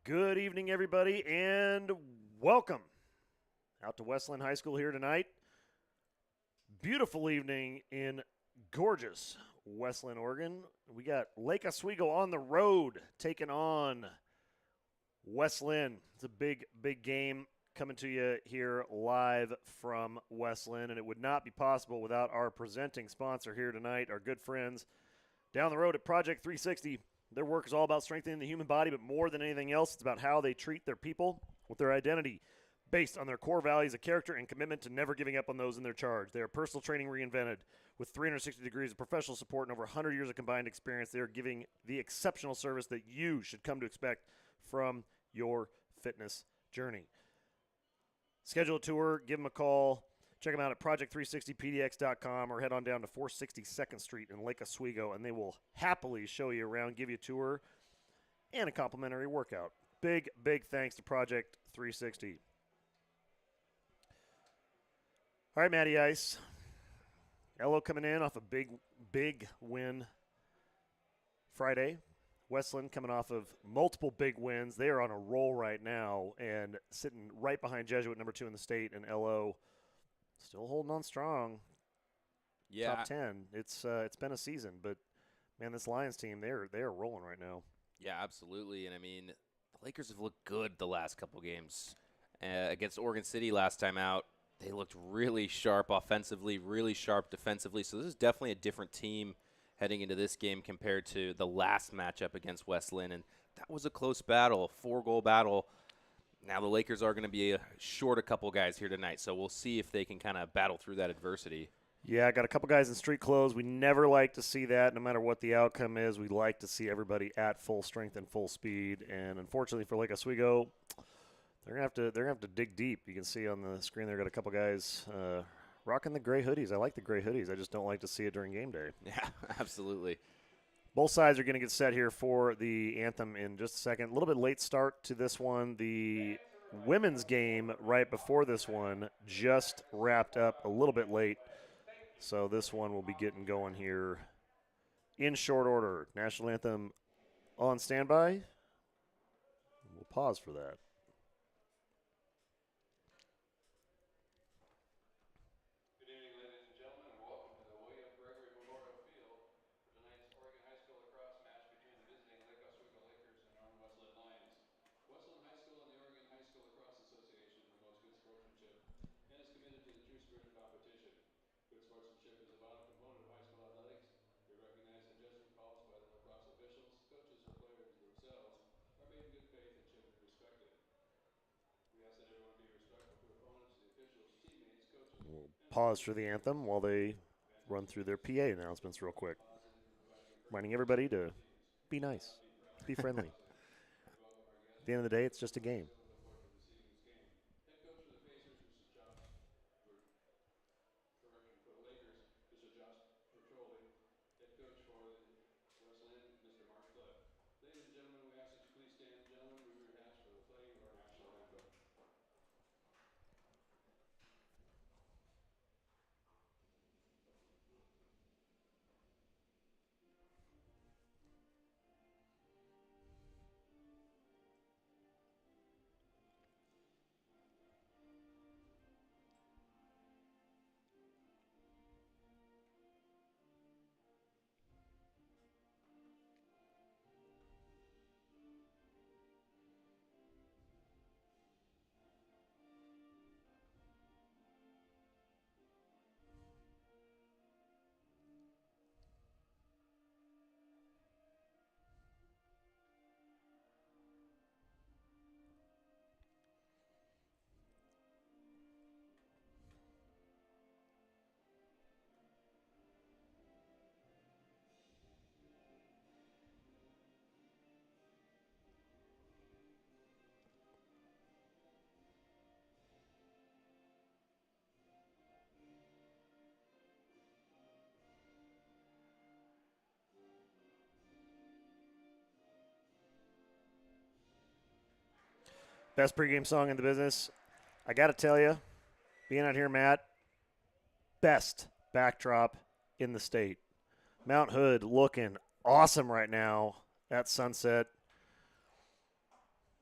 Good evening, everybody, and welcome out to Westland High School here tonight. Beautiful evening in gorgeous Westland, Oregon. We got Lake Oswego on the road taking on Westland. It's a big, big game coming to you here live from Westland, and it would not be possible without our presenting sponsor here tonight, our good friends down the road at Project 360. Their work is all about strengthening the human body, but more than anything else, it's about how they treat their people with their identity based on their core values of character and commitment to never giving up on those in their charge. They are personal training reinvented. With 360 degrees of professional support and over 100 years of combined experience, they are giving the exceptional service that you should come to expect from your fitness journey. Schedule a tour, give them a call. Check them out at project360pdx.com or head on down to 462nd Street in Lake Oswego, and they will happily show you around, give you a tour, and a complimentary workout. Big, big thanks to Project 360. All right, Matty Ice. Elo coming in off a big, big win Friday. Westland coming off of multiple big wins. They are on a roll right now and sitting right behind Jesuit, number 2 in the state, and Elo still holding on strong. Yeah. Top 10. It's been a season, but man, this Lions team, they're rolling right now. Yeah, absolutely. And I mean, the Lakers have looked good the last couple games. Against Oregon City last time out, they looked really sharp offensively, really sharp defensively. So this is definitely a different team heading into this game compared to the last matchup against Westland. And that was a close battle, a 4-goal battle. Now the Lakers are going to be short a couple guys here tonight, so we'll see if they can kind of battle through that adversity. Yeah, I got a couple guys in street clothes. We never like to see that, no matter what the outcome is. We like to see everybody at full strength and full speed. And unfortunately for Lake Oswego, they're gonna have to dig deep. You can see on the screen there got a couple guys rocking the gray hoodies. I like the gray hoodies. I just don't like to see it during game day. Yeah, absolutely. Both sides are going to get set here for the anthem in just a second. A little bit late start to this one. The women's game right before this one just wrapped up a little bit late. So this one will be getting going here in short order. National anthem on standby. We'll pause for that. Good sportsmanship is a vital component of high school athletics. We recognize that judgment calls by the lacrosse officials, coaches, or players themselves are made in good faith and should be respected. We ask that everyone be respectful to opponents, the officials, teammates, coaches. We'll pause for the anthem while they run through their PA announcements real quick. Reminding everybody to be nice, be friendly. At the end of the day, it's just a game. Ladies and gentlemen, we ask that you please stand. Gentlemen, we rehash for the playing of our national anthem. Best pregame song in the business. I got to tell you, being out here, Matt, best backdrop in the state. Mount Hood looking awesome right now at sunset.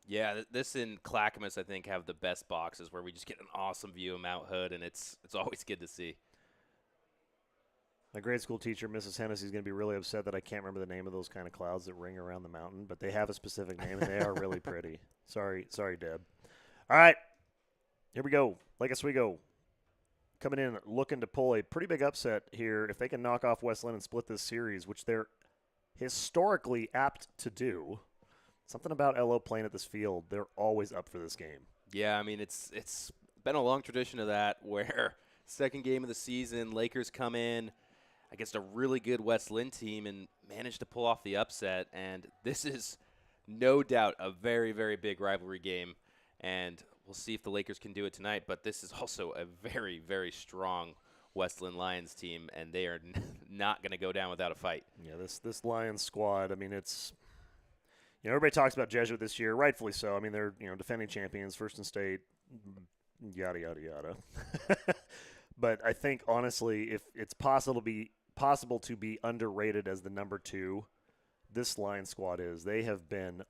Yeah, this and Clackamas, I think, have the best boxes where we just get an awesome view of Mount Hood, and it's always good to see. My grade school teacher, Mrs. Hennessy, is going to be really upset that I can't remember the name of those kind of clouds that ring around the mountain, but they have a specific name, and they are really pretty. Sorry, Deb. All right, here we go. Lake Oswego coming in looking to pull a pretty big upset here. If they can knock off West Linn and split this series, which they're historically apt to do, something about LO playing at this field, they're always up for this game. Yeah, I mean, it's been a long tradition of that where second game of the season, Lakers come in against a really good West Linn team and manage to pull off the upset. And this is no doubt a very, very big rivalry game. And we'll see if the Lakers can do it tonight. But this is also a very, very strong West Linn Lions team, and they are not going to go down without a fight. Yeah, this Lions squad, I mean, it's – everybody talks about Jesuit this year, rightfully so. I mean, they're defending champions, first in state, yada, yada, yada. But I think, honestly, if it's possible to be underrated as the number 2, this Lions squad is. They have been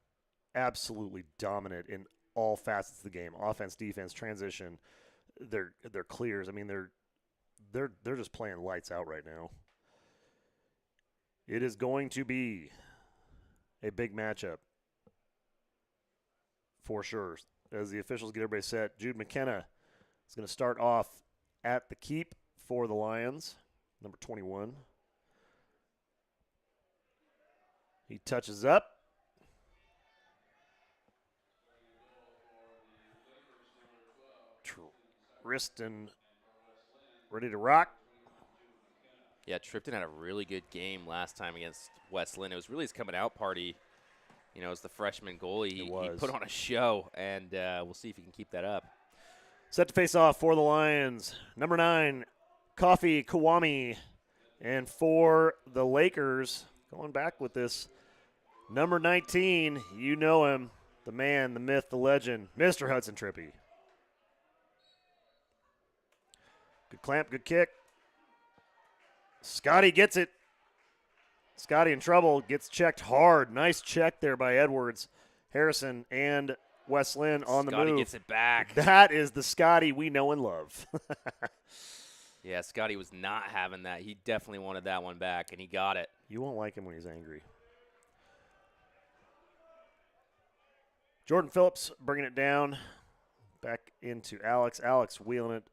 absolutely dominant in all facets of the game: offense, defense, transition. They're clears. I mean, they're just playing lights out right now. It is going to be a big matchup for sure. As the officials get everybody set, Jude McKenna is going to start off at the keep for the Lions, number 21. He touches up. Tristan ready to rock. Yeah, Tripton had a really good game last time against West Linn. It was really his coming out party. As the freshman goalie, he put on a show, and we'll see if he can keep that up. Set to face off for the Lions, number 9, Kofi Kawami. And for the Lakers, going back with this, number 19, you know him, the man, the myth, the legend, Mr. Hudson Trippy. Good clamp, good kick. Scotty gets it. Scotty in trouble, gets checked hard. Nice check there by Edwards. Harrison and West Linn on the move. Scotty gets it back. That is the Scotty we know and love. Yeah, Scotty was not having that. He definitely wanted that one back, and he got it. You won't like him when he's angry. Jordan Phillips bringing it down. Back into Alex. Alex wheeling it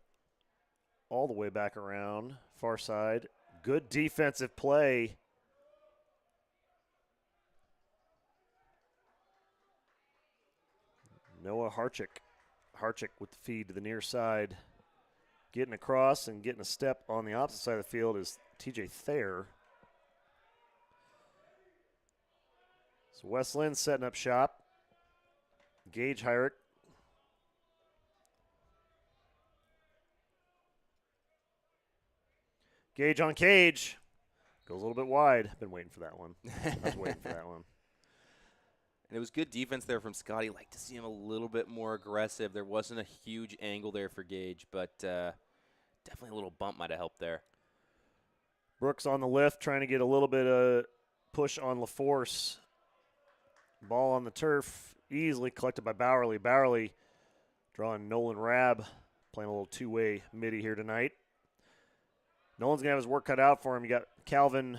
all the way back around. Far side. Good defensive play. Noah Harchick. Harchick with the feed to the near side. Getting across and getting a step on the opposite side of the field is TJ Thayer. So West Linn setting up shop. Gage Hyrick. Gage on Cage. Goes a little bit wide. Been waiting for that one. I was waiting for that one. And it was good defense there from Scotty. Like to see him a little bit more aggressive. There wasn't a huge angle there for Gage, but definitely a little bump might have helped there. Brooks on the lift, trying to get a little bit of push on LaForce. Ball on the turf, easily collected by Bowerly. Bowerly drawing Nolan Rabb, playing a little two-way midi here tonight. Nolan's going to have his work cut out for him. You got Calvin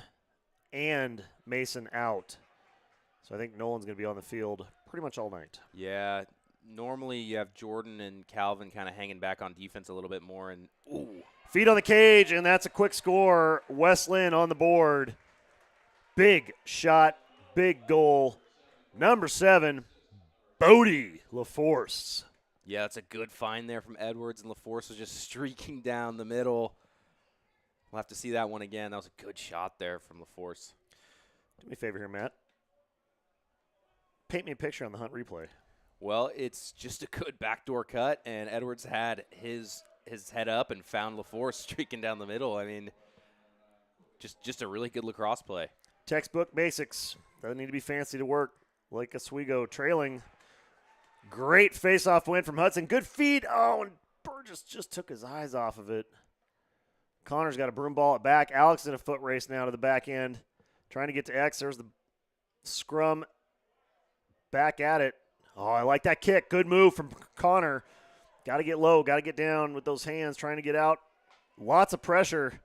and Mason out. So I think Nolan's going to be on the field pretty much all night. Yeah, normally you have Jordan and Calvin kind of hanging back on defense a little bit more. And ooh. Feet on the cage, and that's a quick score. West Linn on the board. Big shot, big goal. Number 7, Bodie LaForce. Yeah, that's a good find there from Edwards, and LaForce was just streaking down the middle. We'll have to see that one again. That was a good shot there from LaForce. Do me a favor here, Matt. Paint me a picture on the Hunt replay. Well, it's just a good backdoor cut, and Edwards had his head up and found LaForce streaking down the middle. I mean, just a really good lacrosse play. Textbook basics. Doesn't need to be fancy to work. Lake Oswego trailing. Great face-off win from Hudson. Good feed. Oh, and Burgess just took his eyes off of it. Connor's got a broom ball at back. Alex in a foot race now to the back end. Trying to get to X. There's the scrum. Back at it. Oh, I like that kick. Good move from Connor. Got to get low, got to get down with those hands, trying to get out. Lots of pressure.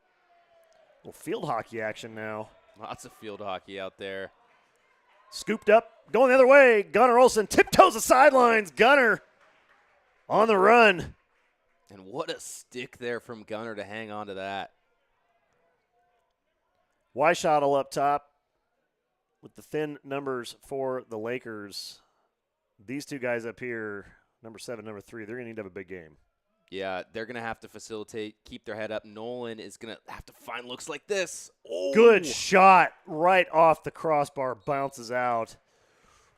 Little field hockey action now. Lots of field hockey out there. Scooped up, going the other way. Gunnar Olsen tiptoes the sidelines. Gunnar on the run. And what a stick there from Gunnar to hang on to that. Weishottle up top with the thin numbers for the Lakers. These two guys up here, number 7, number 3, they're going to need to have a big game. Yeah, they're going to have to facilitate, keep their head up. Nolan is going to have to find looks like this. Oh. Good shot right off the crossbar, bounces out.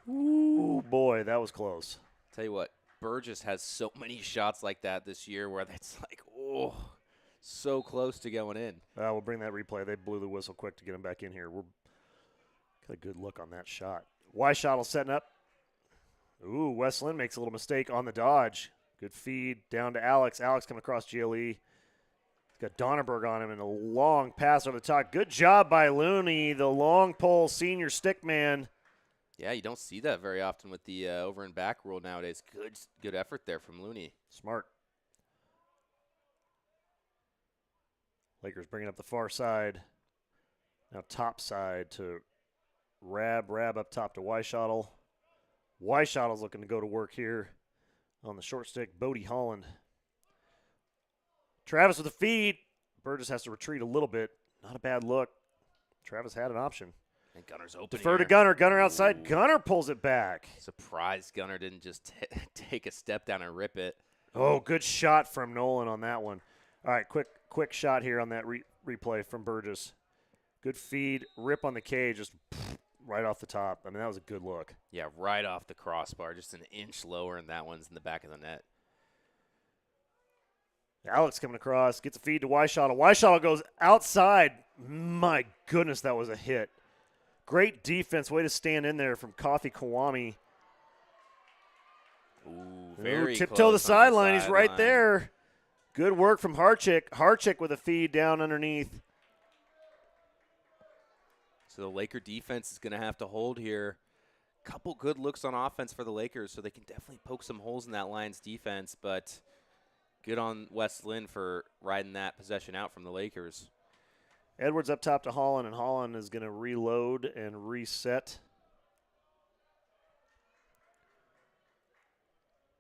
Ooh, boy, that was close. Tell you what, Burgess has so many shots like that this year where it's like, oh, so close to going in. We'll bring that replay. They blew the whistle quick to get him back in here. We're got a good look on that shot. Weishottle setting up. Ooh, Wes Lynn makes a little mistake on the dodge. Good feed down to Alex. Alex coming across GLE. He's got Donnerberg on him and a long pass over the top. Good job by Looney, the long pole senior stick man. Yeah, you don't see that very often with the over and back rule nowadays. Good effort there from Looney. Smart. Lakers bringing up the far side. Now top side to Rab up top to Weishottle. Weishottle's looking to go to work here on the short stick. Bodie Holland. Travis with the feed. Burgess has to retreat a little bit. Not a bad look. Travis had an option. And Gunner's open. Defer to Gunner. Gunner outside. Ooh. Gunner pulls it back. Surprised Gunner didn't just take a step down and rip it. Oh, good shot from Nolan on that one. All right, quick shot here on that replay from Burgess. Good feed. Rip on the cage. Just right off the top. I mean, that was a good look. Yeah, right off the crossbar. Just an inch lower, and that one's in the back of the net. Alex coming across. Gets a feed to Weishottle. Weishottle goes outside. My goodness, that was a hit. Great defense. Way to stand in there from Coffee Kawami. Ooh, very tiptoe the sideline. He's right there. Good work from Harchick. Harchick with a feed down underneath. So the Laker defense is going to have to hold here. Couple good looks on offense for the Lakers, so they can definitely poke some holes in that Lions defense, but good on Wes Lynn for riding that possession out from the Lakers. Edwards up top to Holland, and Holland is going to reload and reset.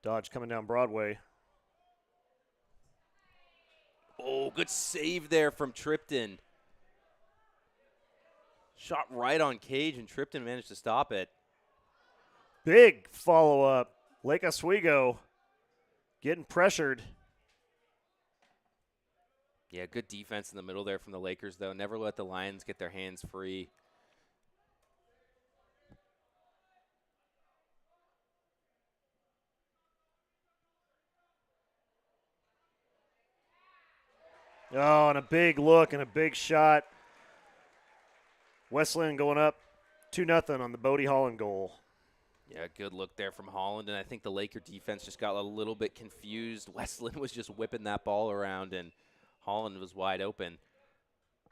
Dodge coming down Broadway. Oh, good save there from Tripton. Shot right on Cage, and Tripton managed to stop it. Big follow-up. Lake Oswego getting pressured. Yeah, good defense in the middle there from the Lakers, though. Never let the Lions get their hands free. Oh, and a big look and a big shot. Wes Lynn going up 2-0 on the Bodie Holland goal. Yeah, good look there from Holland, and I think the Laker defense just got a little bit confused. Wes Lynn was just whipping that ball around, and Holland was wide open.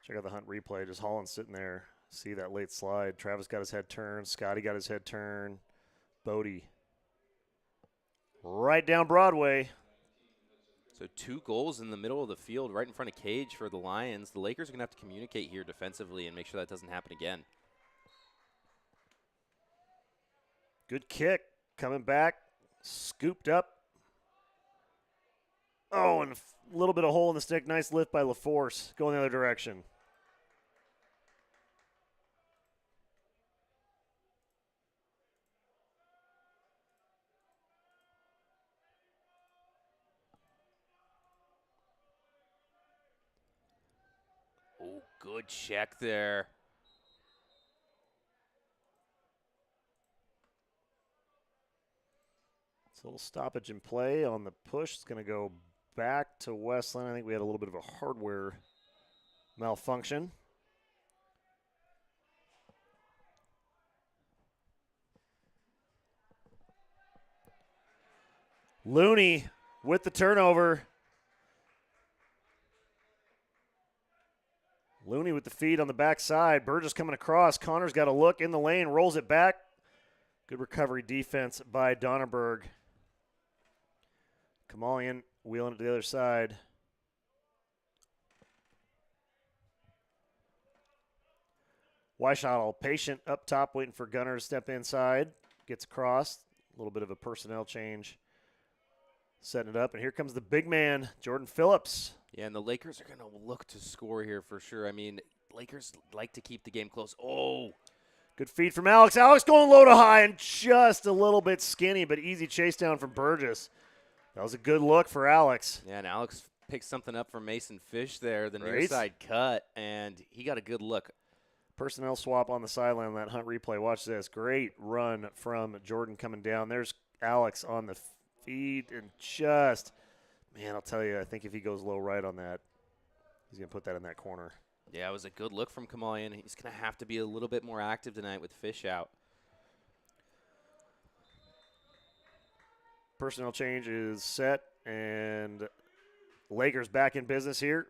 Check out the Hunt replay. Just Holland sitting there. See that late slide. Travis got his head turned. Scotty got his head turned. Bodie right down Broadway. So 2 goals in the middle of the field, right in front of Cage for the Lions. The Lakers are going to have to communicate here defensively and make sure that doesn't happen again. Good kick. Coming back. Scooped up. Oh, and a little bit of hole in the stick. Nice lift by LaForce. Going the other direction. Oh, good check there. It's a little stoppage in play on the push. It's going to go back to Wes Lynn. I think we had a little bit of a hardware malfunction. Looney with the turnover. Looney with the feed on the backside. Burgess coming across. Connor's got a look in the lane, rolls it back. Good recovery defense by Donnerberg. Kamalian wheeling it to the other side. Weishottle patient up top, waiting for Gunner to step inside. Gets across. A little bit of a personnel change. Setting it up, and here comes the big man, Jordan Phillips. Yeah, and the Lakers are going to look to score here for sure. I mean, Lakers like to keep the game close. Oh, good feed from Alex. Alex going low to high and just a little bit skinny, but easy chase down from Burgess. That was a good look for Alex. yeah, and Alex picked something up from Mason Fish there, the near Right. side cut, and he got a good look. Personnel swap on the sideline on that Hunt replay. Watch this. Great run from Jordan coming down. There's Alex on the feed and just, man, I'll tell you, I think if he goes low right on that, he's going to put that in that corner. Yeah, it was a good look from Kamalian. He's going to have to be a little bit more active tonight with Fish out. Personnel change is set, and Lakers back in business here.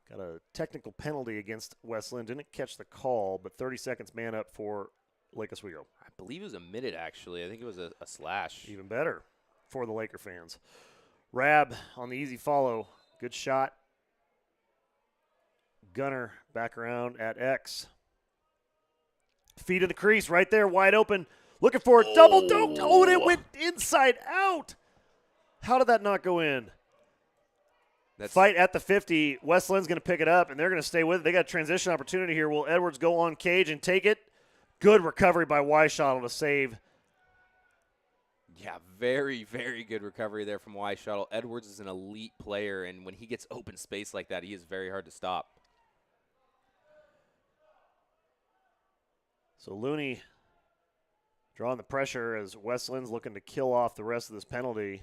Got a technical penalty against West Linn. Didn't catch the call, but 30 seconds man up for Lake Oswego. I believe it was a minute, actually. I think it was a slash. Even better for the Laker fans. Rab on the easy follow. Good shot. Gunner back around at X. Feet of the crease right there, wide open. Looking for a double dunk. Oh, and it went inside out. How did that not go in? Fight at the 50. West Lynn's going to pick it up, and they're going to stay with it. They got a transition opportunity here. Will Edwards go on cage and take it? Good recovery by Weishottle to save. Yeah, very, very good recovery there from Weishottle. Edwards is an elite player, and when he gets open space like that, he is very hard to stop. So Looney drawing the pressure as West Lynn's looking to kill off the rest of this penalty.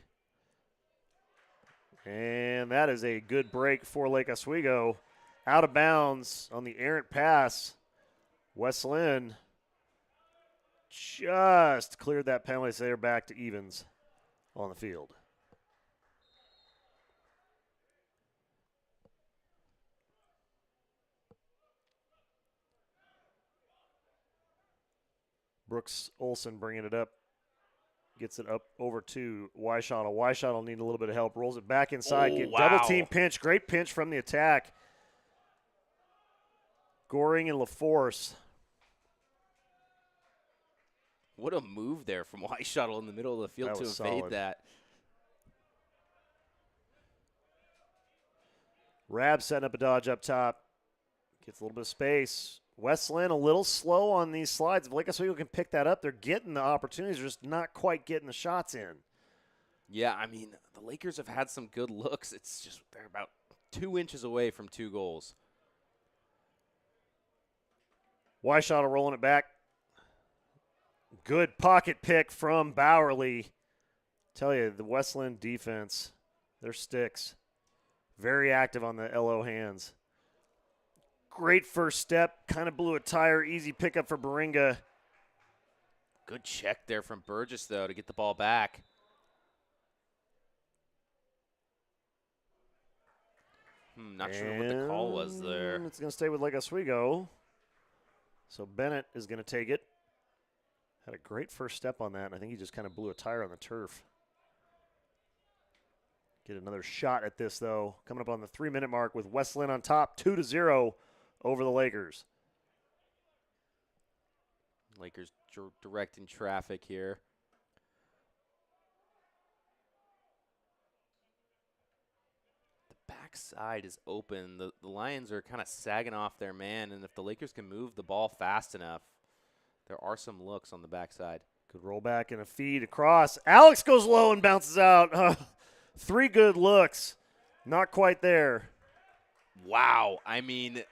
And that is a good break for Lake Oswego. Out of bounds on the errant pass. West Linn just cleared that penalty, so they're back to evens on the field. Brooks Olson bringing it up. Gets it up over to Weishottle. Weishottle need a little bit of help. Rolls it back inside. Get double team pinch. Great pinch from the attack. Goring and LaForce. What a move there from Weishottle in the middle of the field That to was evade solid. that. Rab setting up a dodge up top. Gets a little bit of space. West Linn a little slow on these slides. If Lake Oswego can pick that up, they're getting the opportunities. They're just not quite getting the shots in. Yeah, I mean, the Lakers have had some good looks. It's just they're about 2 inches away from 2 goals. Weishottle rolling it back. Good pocket pick from Bowerly. Tell you, the West Linn defense, their sticks, very active on the LO hands. Great first step, kind of blew a tire, easy pickup for Baringa. Good check there from Burgess, though, to get the ball back. Not sure what the call was there. It's going to stay with Lake Oswego. So Bennett is going to take it. Had a great first step on that, and I think he just kind of blew a tire on the turf. Get another shot at this, though. Coming up on the 3-minute mark with West Linn on top, 2-0 over the Lakers. Lakers directing traffic here. The backside is open. The Lions are kind of sagging off their man, and if the Lakers can move the ball fast enough, there are some looks on the backside. Good roll back and a feed across. Alex goes low and bounces out. 3 good looks. Not quite there. Wow. I mean,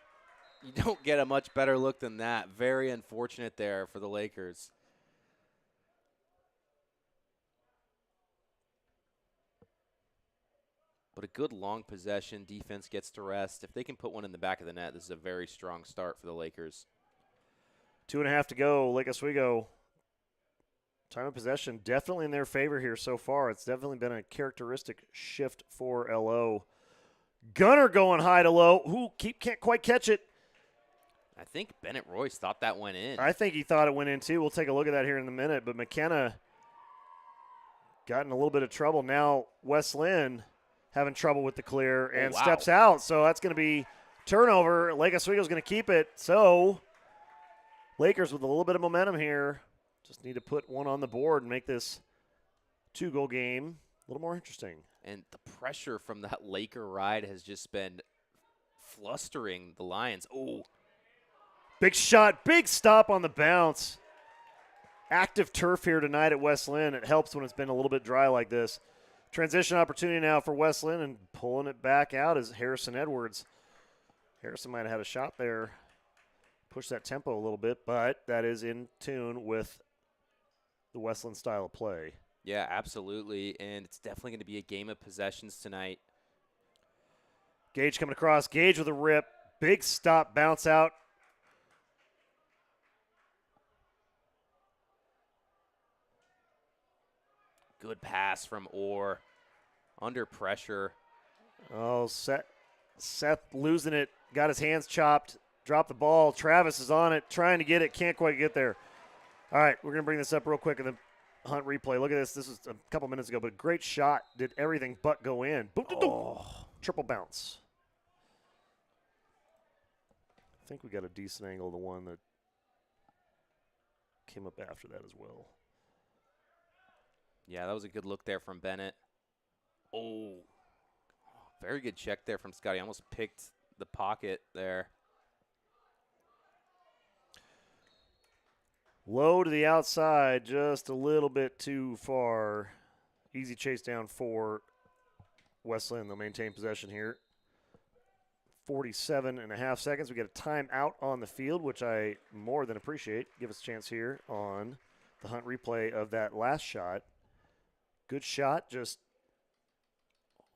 you don't get a much better look than that. Very unfortunate there for the Lakers. But a good long possession. Defense gets to rest. If they can put one in the back of the net, this is a very strong start for the Lakers. 2.5 to go. Lake Oswego. Time of possession definitely in their favor here so far. It's definitely been a characteristic shift for LO. Gunner going high to low. Can't quite catch it. I think Bennett Royce thought that went in. I think he thought it went in too. We'll take a look at that here in a minute. But McKenna got in a little bit of trouble. Now West Lynn having trouble with the clear and wow. steps out. So that's going to be turnover. Lake Oswego's going to keep it. So Lakers with a little bit of momentum here. Just need to put one on the board and make this 2-goal game a little more interesting. And the pressure from that Laker ride has just been flustering the Lions. Oh, big shot, big stop on the bounce. Active turf here tonight at West Lynn. It helps when it's been a little bit dry like this. Transition opportunity now for West Lynn, and pulling it back out is Harrison Edwards. Harrison might have had a shot there. Push that tempo a little bit, but that is in tune with the West Lynn style of play. yeah, absolutely. And it's definitely going to be a game of possessions tonight. Gage coming across. Gage with a rip. Big stop, bounce out. Good pass from Orr. Under pressure. Oh, Seth losing it. Got his hands chopped. Dropped the ball. Travis is on it, trying to get it. Can't quite get there. All right, we're going to bring this up real quick in the Hunt replay. Look at this. This was a couple minutes ago, but a great shot. Did everything but go in. Boom, boom, boom. Triple bounce. I think we got a decent angle of the one that came up after that as well. Yeah, that was a good look there from Bennett. Oh, very good check there from Scotty. Almost picked the pocket there. Low to the outside, just a little bit too far. Easy chase down for West Lynn. They'll maintain possession here. 47.5 seconds. We get a timeout on the field, which I more than appreciate. Give us a chance here on the Hunt replay of that last shot. Good shot, just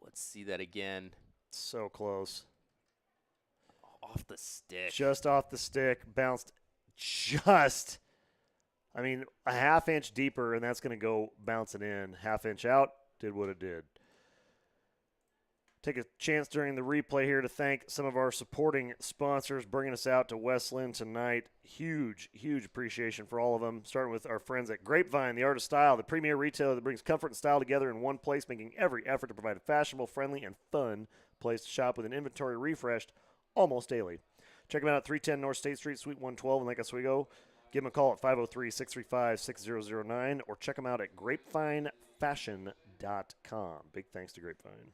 Let's see that again. so close. Off the stick. Just off the stick, bounced just, I mean, a half inch deeper, and that's going to go bouncing in. Half inch out, did what it did. Take a chance during the replay here to thank some of our supporting sponsors bringing us out to West Lynn tonight. Huge, huge appreciation for all of them, starting with our friends at Grapevine, the art of style, the premier retailer that brings comfort and style together in one place, making every effort to provide a fashionable, friendly, and fun place to shop with an inventory refreshed almost daily. Check them out at 310 North State Street, Suite 112 in Lake Oswego. Give them a call at 503-635-6009 or check them out at grapevinefashion.com. Big thanks to Grapevine.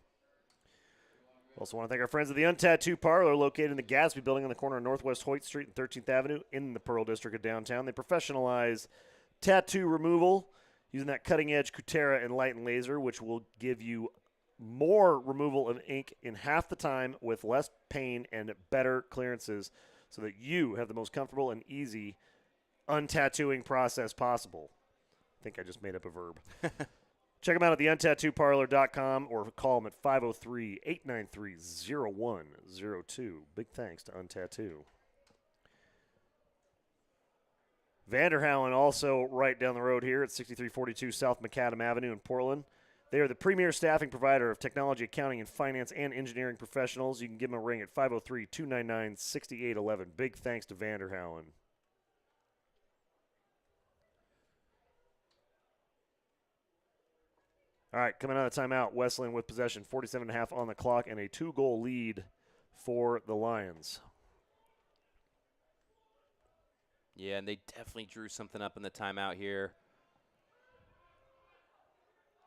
Also want to thank our friends at the Untattoo Parlor, located in the Gatsby Building on the corner of Northwest Hoyt Street and 13th Avenue in the Pearl District of downtown. They professionalize tattoo removal using that cutting-edge Kutera and Light and Laser, which will give you more removal of ink in half the time with less pain and better clearances so that you have the most comfortable and easy untattooing process possible. I think I just made up a verb. Check them out at theuntatattooparlor.com or call them at 503-893-0102. Big thanks to Untattoo. Vanderhouen also right down the road here at 6342 South Macadam Avenue in Portland. They are the premier staffing provider of technology, accounting, and finance and engineering professionals. You can give them a ring at 503-299-6811. Big thanks to Vanderhouen. All right, coming out of timeout, West Lynn with possession, 47.5 on the clock, and a 2-goal lead for the Lions. Yeah, and they definitely drew something up in the timeout here.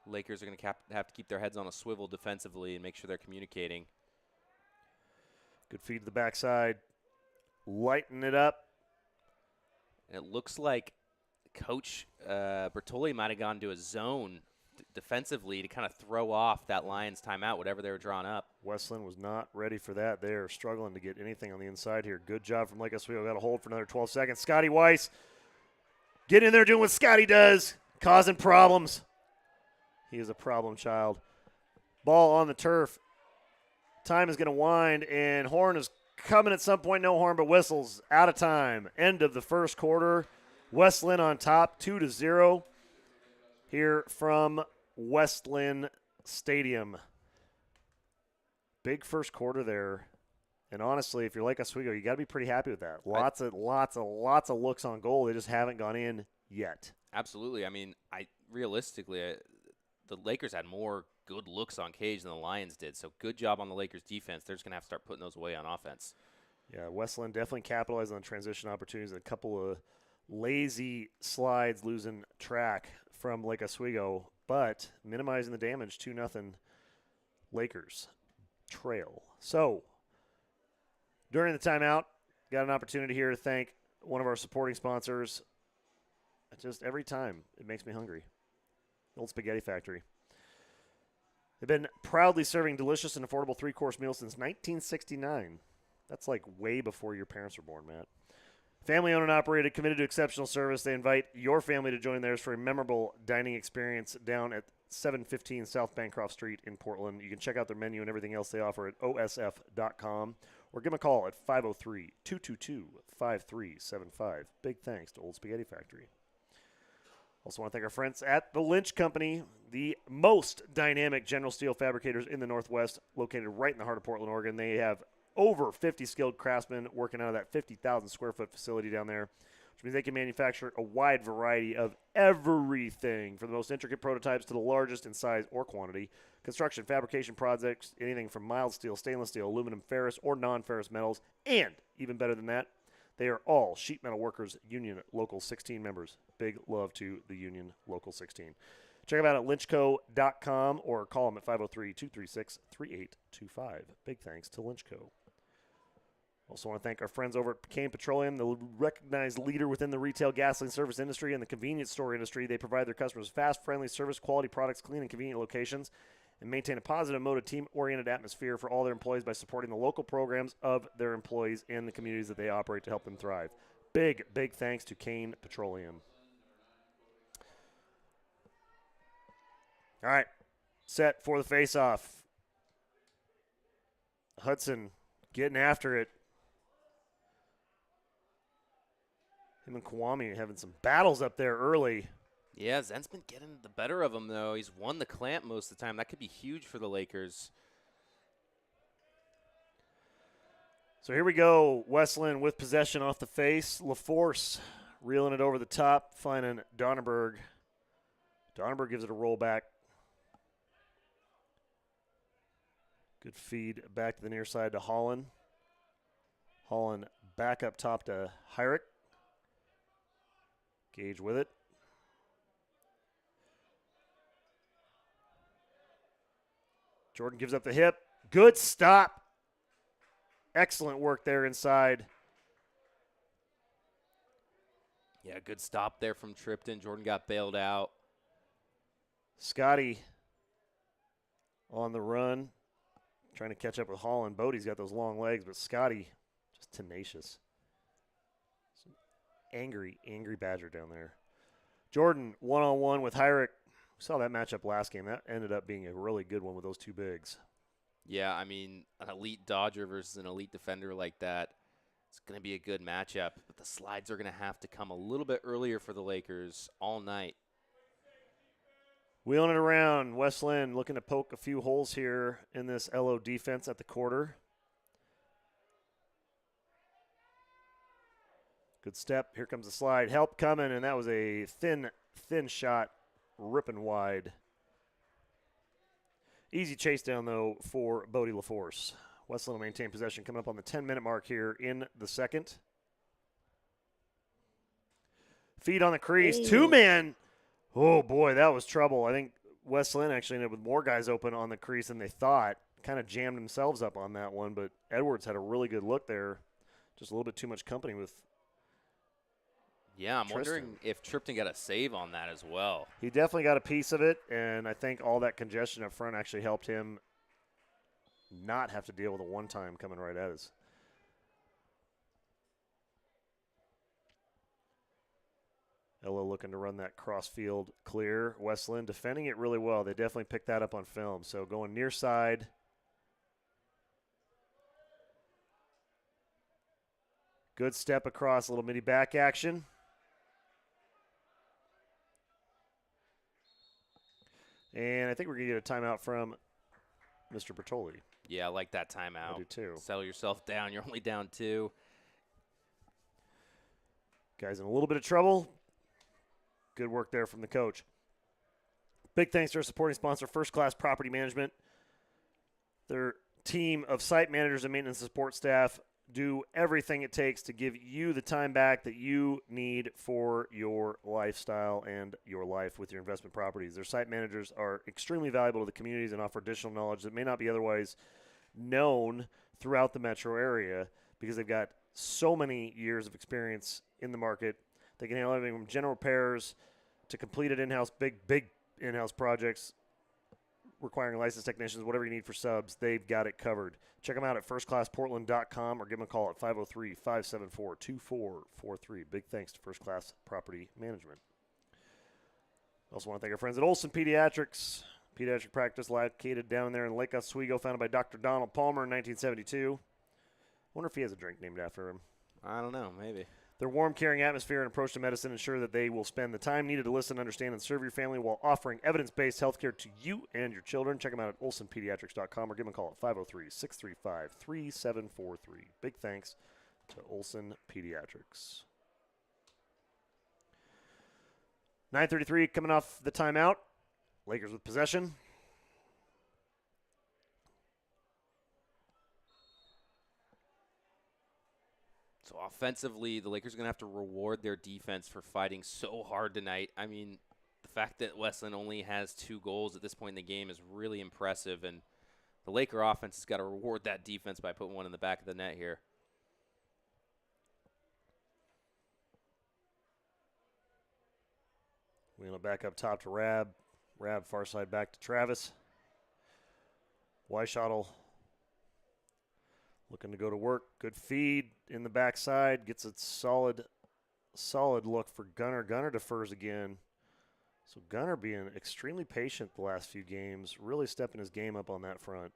Lakers are going to have to keep their heads on a swivel defensively and make sure they're communicating. Good feed to the backside. Lighten it up. And it looks like Coach Bertoli might have gone to a zone defensively to kind of throw off that Lions timeout, whatever they were drawing up. West Lynn was not ready for that. They are struggling to get anything on the inside here. Good job from Lake Oswego. Got a hold for another 12 seconds. Scotty Weiss getting in there doing what Scotty does, causing problems. He is a problem child. Ball on the turf. Time is going to wind, and horn is coming at some point. No horn, but whistles. Out of time. End of the first quarter. West Lynn on top, 2-0. Here from West Lynn Stadium. Big first quarter there And honestly, if you're like Oswego, you got to be pretty happy with that. Lots of looks on goal. They just haven't gone in yet. Absolutely. I mean, realistically, the Lakers had more good looks on cage than the Lions did. So good job on the Lakers defense. They're just going to have to start putting those away on offense. Yeah, West Linn definitely capitalized on transition opportunities and a couple of lazy slides losing track from Lake Oswego, but minimizing the damage. 2-0 Lakers trail. So during the timeout, got an opportunity here to thank one of our supporting sponsors. Just every time, it makes me hungry. Old Spaghetti Factory. They've been proudly serving delicious and affordable three-course meals since 1969. That's like way before your parents were born, Matt. Family-owned and operated, committed to exceptional service. They invite your family to join theirs for a memorable dining experience down at 715 South Bancroft Street in Portland. You can check out their menu and everything else they offer at osf.com or give them a call at 503-222-5375. Big thanks to Old Spaghetti Factory. Also want to thank our friends at the Lynch Company, the most dynamic general steel fabricators in the Northwest, located right in the heart of Portland, Oregon. They have over 50 skilled craftsmen working out of that 50,000 square foot facility down there, which means they can manufacture a wide variety of everything from the most intricate prototypes to the largest in size or quantity. Construction, fabrication projects, anything from mild steel, stainless steel, aluminum, ferrous, or non-ferrous metals, and even better than that, they are all Sheet Metal Workers Union Local 16 members. Big love to the Union Local 16. Check them out at lynchco.com or call them at 503-236-3825. Big thanks to Lynchco. Also want to thank our friends over at Kane Petroleum, the recognized leader within the retail gasoline service industry and the convenience store industry. They provide their customers fast, friendly service, quality products, clean and convenient locations, and maintain a positive, motive, team-oriented atmosphere for all their employees by supporting the local programs of their employees in the communities that they operate to help them thrive. Big, big thanks to Kane Petroleum. All right, set for the face-off. Hudson getting after it. Him and Kwame having some battles up there early. Yeah, Zen's been getting the better of him, though. He's won the clamp most of the time. That could be huge for the Lakers. So here we go. West Linn with possession off the face. LaForce reeling it over the top, finding Donnerberg. Donnerberg gives it a roll back. Good feed back to the near side to Holland. Holland back up top to Hyrick. Gage with it. Jordan gives up the hip. Good stop. Excellent work there inside. Yeah, good stop there from Tripton. Jordan got bailed out. Scotty on the run, trying to catch up with Holland. Bodie's got those long legs, but Scotty just tenacious. Angry Badger down there. Jordan one-on-one with Hyrick. We saw that matchup last game. That ended up being a really good one with those two bigs. Yeah, I mean, an elite Dodger versus an elite defender like that, it's going to be a good matchup. But the slides are going to have to come a little bit earlier for the Lakers all night. Wheeling it around, West Linn looking to poke a few holes here in this LO defense at the quarter. Good step. Here comes the slide. Help coming, and that was a thin shot, ripping wide. Easy chase down, though, for Bodie LaForce. West Linn will maintain possession coming up on the 10-minute mark here in the second. Feed on the crease. Ooh. Two-man. Oh, boy, that was trouble. I think West Linn actually ended up with more guys open on the crease than they thought. Kind of jammed themselves up on that one, but Edwards had a really good look there. Just a little bit too much company with Yeah, I'm Tristan. wondering if Tripton got a save on that as well. He definitely got a piece of it, and I think all that congestion up front actually helped him not have to deal with a one-time coming right at us. Ella looking to run that cross-field clear. West Linn defending it really well. They definitely picked that up on film. So going near side. Good step across, a little mini back action. And I think we're going to get a timeout from Mr. Bertoli. Yeah, I like that timeout. I do too. Settle yourself down. You're only down 2. Guys in a little bit of trouble. Good work there from the coach. Big thanks to our supporting sponsor, First Class Property Management. Their team of site managers and maintenance support staff do everything it takes to give you the time back that you need for your lifestyle and your life with your investment properties. Their site managers are extremely valuable to the communities and offer additional knowledge that may not be otherwise known throughout the metro area because they've got so many years of experience in the market. They can handle everything from general repairs to completed in-house, big in-house projects requiring licensed technicians, whatever you need for subs, they've got it covered. Check them out at firstclassportland.com or give them a call at 503-574-2443. Big thanks to First Class Property Management. Also want to thank our friends at Olson Pediatrics. Pediatric practice located down there in Lake Oswego, founded by Dr. Donald Palmer in 1972. Wonder if he has a drink named after him. I don't know, maybe. Their warm, caring atmosphere and approach to medicine ensure that they will spend the time needed to listen, understand, and serve your family while offering evidence-based health care to you and your children. Check them out at olsonpediatrics.com or give them a call at 503-635-3743. Big thanks to Olson Pediatrics. 9:33 coming off the timeout. Lakers with possession. So offensively, the Lakers are going to have to reward their defense for fighting so hard tonight. I mean, the fact that Westland only has 2 goals at this point in the game is really impressive, and the Laker offense has got to reward that defense by putting one in the back of the net here. We're going to back up top to Rab. Rab far side back to Travis. Weishottle looking to go to work. Good feed in the backside. Gets a solid look for Gunner. Gunner defers again. So Gunner being extremely patient the last few games. Really stepping his game up on that front.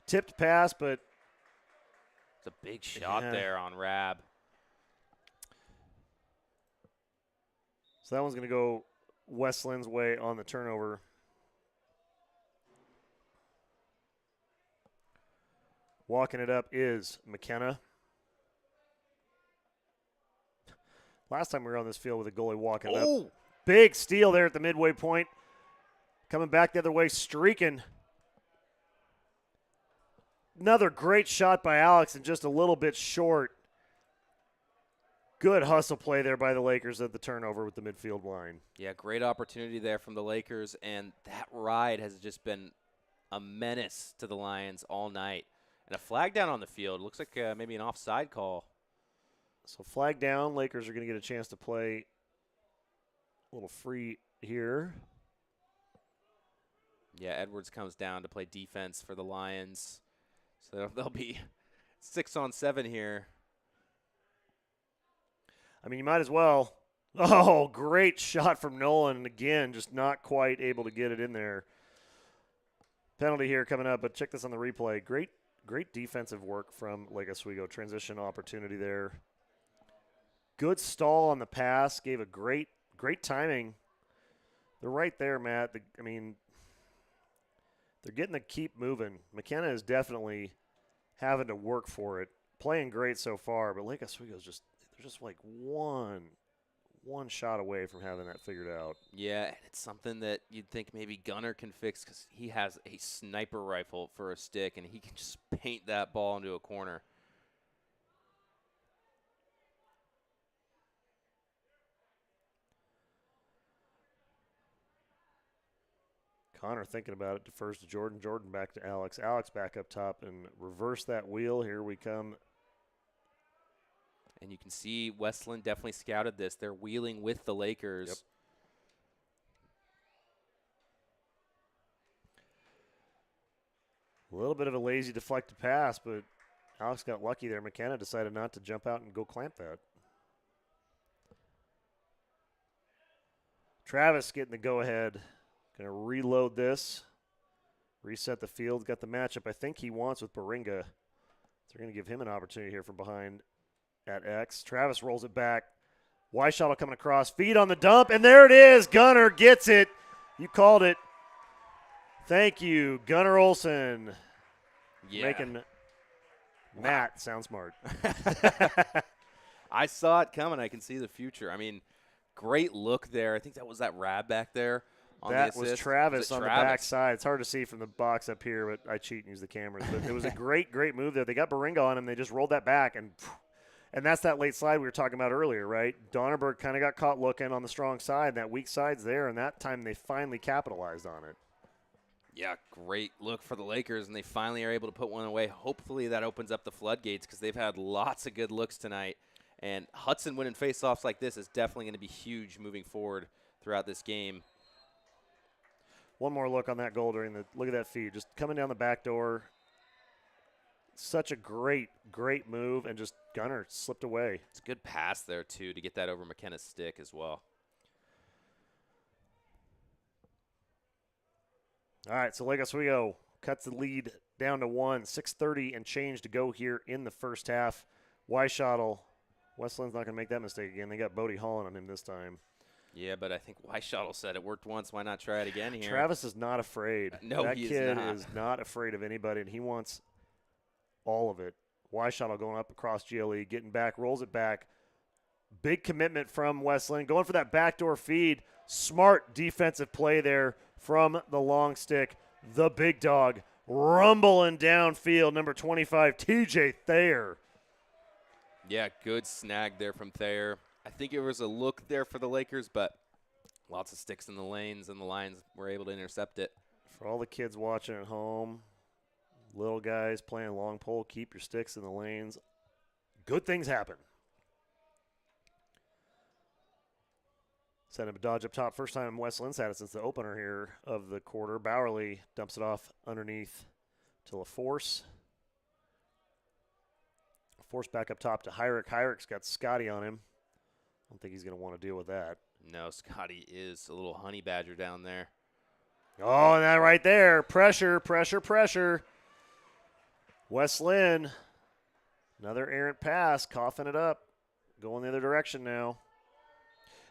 Tipped pass, but It's a big shot there on Rab. So that one's going to go Westland's way on the turnover. Walking it up is McKenna. Last time we were on this field with a goalie walking it up. Big steal there at the midway point. Coming back the other way, streaking. Another great shot by Alex and just a little bit short. Good hustle play there by the Lakers at the turnover with the midfield line. Yeah, great opportunity there from the Lakers, and that ride has just been a menace to the Lions all night. And a flag down on the field. Looks like maybe an offside call. So flag down. Lakers are going to get a chance to play a little free here. Yeah, Edwards comes down to play defense for the Lions. So they'll be 6-on-7 here. I mean, you might as well. Oh, great shot from Nolan. And again, just not quite able to get it in there. Penalty here coming up, but check this on the replay. Great defensive work from Lake Oswego. Transition opportunity there. Good stall on the pass. Gave a great timing. They're right there, Matt. They're getting the keep moving. McKenna is definitely having to work for it. Playing great so far, but Lake Oswego's they're just like one shot away from having that figured out. Yeah, and it's something that you'd think maybe Gunner can fix because he has a sniper rifle for a stick, and he can just paint that ball into a corner. Connor thinking about it, defers to Jordan. Jordan back to Alex. Alex back up top and reverse that wheel. Here we come. And you can see Westland definitely scouted this. They're wheeling with the Lakers. Yep. A little bit of a lazy deflected pass, but Alex got lucky there. McKenna decided not to jump out and go clamp that. Travis getting the go-ahead. Going to reload this. Reset the field. Got the matchup I think he wants with Baringa. So they're going to give him an opportunity here from behind at X. Travis rolls it back. Weishottle coming across. Feed on the dump. And there it is. Gunner gets it. You called it. Thank you, Gunnar Olsen. Yeah. Making Matt sound smart. I saw it coming. I can see the future. I mean, great look there. I think that was that Rab back there on the That assist. was Travis on the Travis? backside. It's hard to see from the box up here, but I cheat and use the cameras. But it was a great move there. They got Baringa on him. They just rolled that back, and that's that late slide we were talking about earlier, right? Donnerberg kind of got caught looking on the strong side. That weak side's there, and that time they finally capitalized on it. Yeah, great look for the Lakers, and they finally are able to put one away. Hopefully that opens up the floodgates because they've had lots of good looks tonight. And Hudson winning faceoffs like this is definitely going to be huge moving forward throughout this game. One more look on that goal during the look at that feed. Just coming down the back door. Such a great move, and just Gunner slipped away. It's a good pass there, too, to get that over McKenna's stick as well. All right, so Lake Oswego cuts the lead down to 1. 6:30 and change to go here in the first half. Weishottle. Westland's not going to make that mistake again. They got Bodie Holland on him this time. Yeah, but I think Weishottle said it worked once. Why not try it again here? Travis is not afraid. No, that he kid is not afraid of anybody, and he wants all of it. Weishottle going up across GLE, getting back, rolls it back. Big commitment from Westland. Going for that backdoor feed. Smart defensive play there from the long stick. The big dog rumbling downfield. Number 25, TJ Thayer. Yeah, good snag there from Thayer. I think it was a look there for the Lakers, but lots of sticks in the lanes, and the Lions were able to intercept it. For all the kids watching at home, little guys playing long pole, keep your sticks in the lanes. Good things happen. Set up a dodge up top. First time Westland's had it since the opener here of the quarter. Bowerly dumps it off underneath to LaForce. Force back up top to Hyrick. Hyrick's got Scotty on him. I don't think he's going to want to deal with that. No, Scotty is a little honey badger down there. Oh, and that right there. Pressure, pressure, pressure. West Lynn. Another errant pass. Coughing it up. Going the other direction now.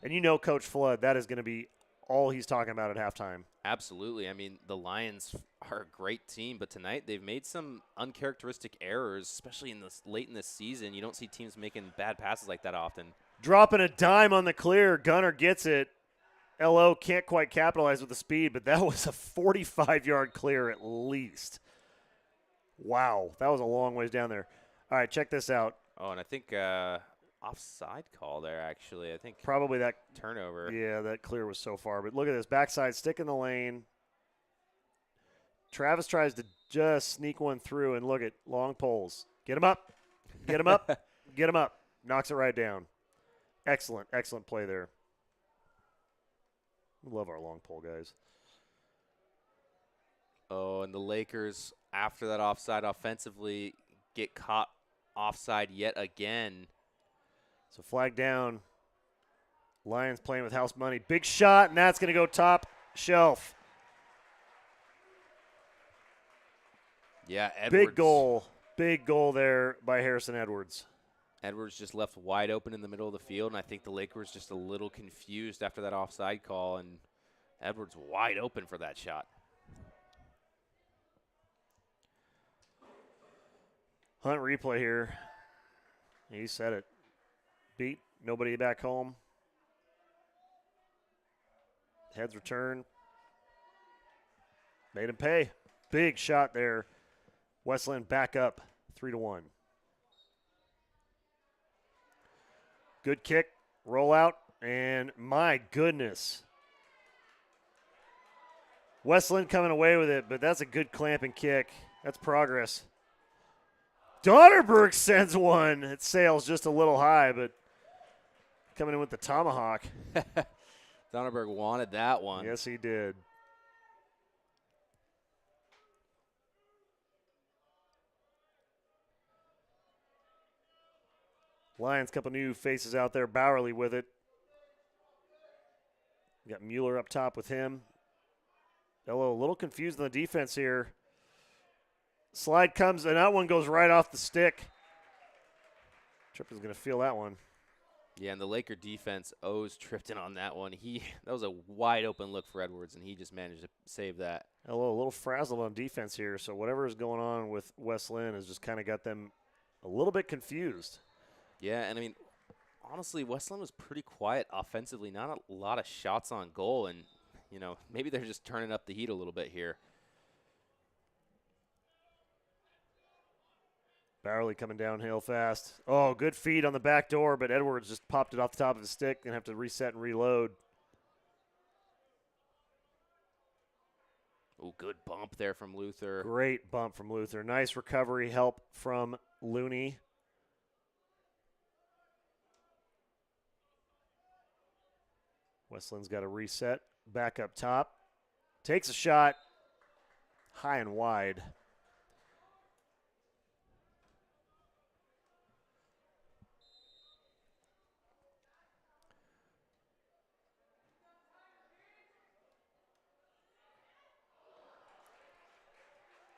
And you know Coach Flood, that is going to be all he's talking about at halftime. Absolutely. I mean, the Lions are a great team, but tonight they've made some uncharacteristic errors, especially in this late in this season. You don't see teams making bad passes like that often. Dropping a dime on the clear. Gunner gets it. LO can't quite capitalize with the speed, but that was a 45-yard clear at least. Wow, that was a long ways down there. All right, check this out. Oh, and I think offside call there, actually. I think Probably that turnover. Yeah, that clear was so far. But look at this. Backside stick in the lane. Travis tries to just sneak one through, and look at long poles. Get him up. Get him up. Get him up. Knocks it right down. Excellent, excellent play there. We love our long pole guys. Oh, and the Lakers, after that offside offensively, get caught offside yet again. So flag down. Lions playing with house money. Big shot, and that's going to go top shelf. Yeah, Edwards. Big goal. Big goal there by Harrison Edwards. Edwards just left wide open in the middle of the field, and I think the Lakers just a little confused after that offside call, and Edwards wide open for that shot. Hunt replay here. He said it. Beat. Nobody back home. Heads return. Made him pay. Big shot there. Westland back up 3-1. Good kick. Roll out. And my goodness. Westland coming away with it, but that's a good clamping kick. That's progress. Donnerberg sends one. It sails just a little high, but coming in with the tomahawk. Donnerberg wanted that one. Yes, he did. Lions, couple new faces out there. Bowerly with it. Got Mueller up top with him. Elo a little confused on the defense here. Slide comes, and that one goes right off the stick. Tripp is going to feel that one. Yeah, and the Laker defense owes Tripton on that one. That was a wide open look for Edwards, and he just managed to save that. LO a little frazzled on defense here, so whatever is going on with West Lynn has just kind of got them a little bit confused. Yeah, and I mean, honestly, Westland was pretty quiet offensively. Not a lot of shots on goal, and maybe they're just turning up the heat a little bit here. Bowerly coming downhill fast. Oh, good feed on the back door, but Edwards just popped it off the top of his stick. Gonna have to reset and reload. Oh, good bump there from Luther. Great bump from Luther. Nice recovery help from Looney. Westland's got a reset. Back up top. Takes a shot. High and wide.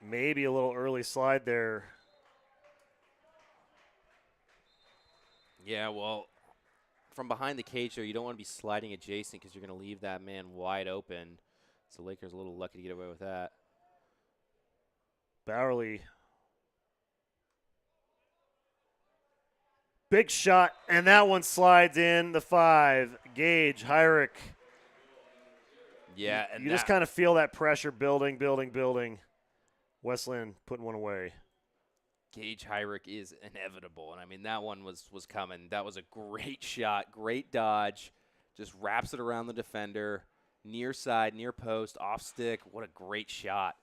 Maybe a little early slide there. Yeah, well, from behind the cage there, you don't want to be sliding adjacent because you're going to leave that man wide open. So Lakers a little lucky to get away with that. Bowerly. Big shot, and that one slides in the 5. Gage, Hyrick. Yeah, and you just kind of feel that pressure building. West Lynn putting one away. Gage Hyrick is inevitable, and I mean that one was coming. That was a great shot, great dodge. Just wraps it around the defender, near side, near post, off stick. What a great shot!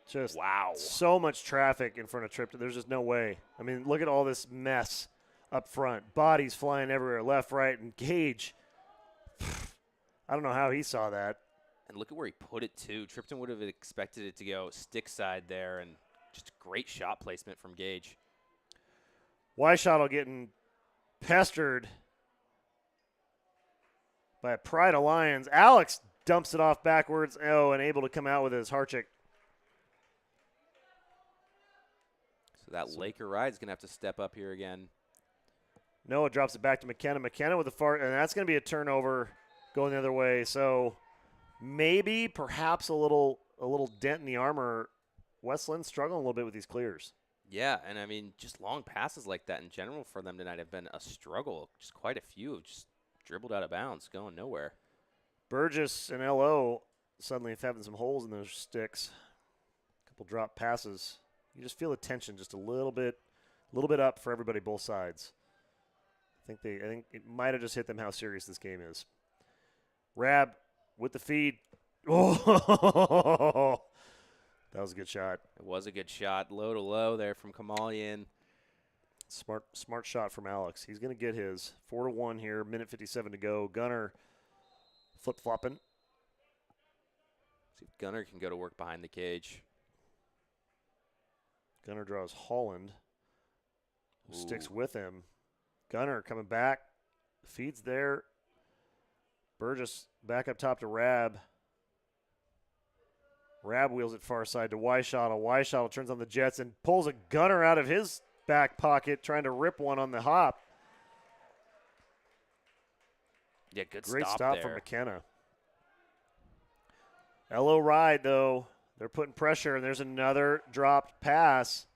Just wow, so much traffic in front of Tripton. There's just no way. I mean, look at all this mess up front. Bodies flying everywhere, left, right, and Gage. I don't know how he saw that. And look at where he put it, too. Tripton would have expected it to go stick side there, and just great shot placement from Gage. Weishottle getting pestered by a Pride of Lions. Alex dumps it off backwards. Oh, and able to come out with his Harchick. So that Laker ride's going to have to step up here again. Noah drops it back to McKenna. McKenna with the fart, and that's going to be a turnover going the other way. So maybe, perhaps a little dent in the armor. West Lynn struggling a little bit with these clears. Yeah, and I mean, just long passes like that in general for them tonight have been a struggle. Just quite a few just dribbled out of bounds, going nowhere. Burgess and LO suddenly having some holes in those sticks. A couple drop passes. You just feel the tension just a little bit up for everybody, both sides. I think it might have just hit them how serious this game is. Rab with the feed. Oh, that was a good shot. It was a good shot. Low to low there from Kamalian. Smart shot from Alex. He's going to get his. 4-1 here, minute 57 to go. Gunner flip-flopping. See if Gunner can go to work behind the cage. Gunner draws Holland, who sticks with him. Gunner coming back. Feeds there. Burgess back up top to Rab. Rab wheels it far side to Weishottle. Weishottle turns on the Jets and pulls a Gunner out of his back pocket, trying to rip one on the hop. Yeah, good Great stop stop there. from McKenna. LO ride, though. They're putting pressure, and there's another dropped pass.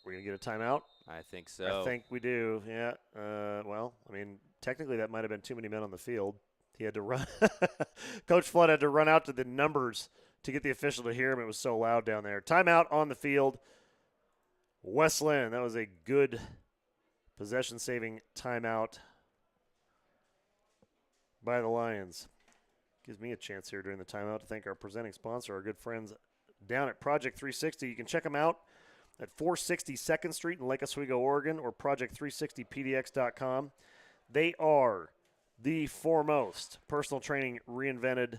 We're going to get a timeout? I think so. I think we do, yeah. Well, I mean, technically that might have been too many men on the field. He had to run. Coach Flood had to run out to the numbers to get the official to hear him. It was so loud down there. Timeout on the field. West Lynn, that was a good possession-saving timeout by the Lions. Gives me a chance here during the timeout to thank our presenting sponsor, our good friends down at Project 360. You can check them out at 460 2nd Street in Lake Oswego, Oregon, or project360pdx.com. They are the foremost personal training reinvented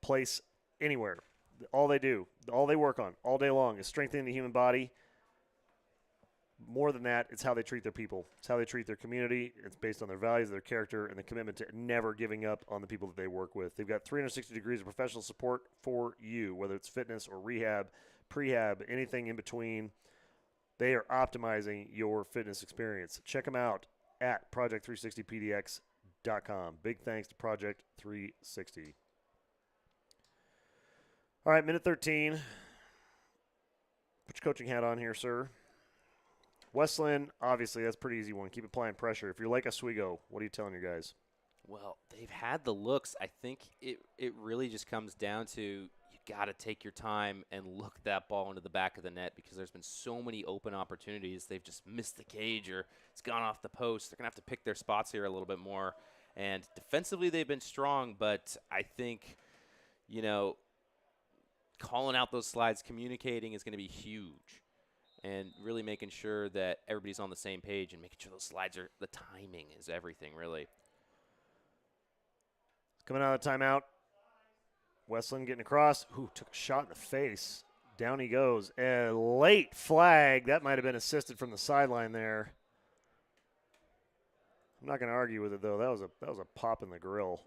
place anywhere. All they do, all they work on all day long is strengthening the human body. More than that, it's how they treat their people. It's how they treat their community. It's based on their values, their character, and the commitment to never giving up on the people that they work with. They've got 360 degrees of professional support for you, whether it's fitness or rehab, prehab, anything in between. They are optimizing your fitness experience. Check them out at project360pdx.com. OSWEGO.com. Big thanks to Project 360. All right, minute 13. Put your coaching hat on here, sir. West Linn, obviously, that's a pretty easy one. Keep applying pressure. If you're like Oswego, what are you telling your guys? Well, they've had the looks. I think it really just comes down to you got to take your time and look that ball into the back of the net because there's been so many open opportunities. They've just missed the cage or it's gone off the post. They're going to have to pick their spots here a little bit more. And defensively, they've been strong, but I think, calling out those slides, communicating is going to be huge. And really making sure that everybody's on the same page and making sure those slides are – the timing is everything, really. Coming out of the timeout, West Linn getting across. Ooh, took a shot in the face. Down he goes. A late flag. That might have been assisted from the sideline there. I'm not going to argue with it, though. That was a pop in the grill.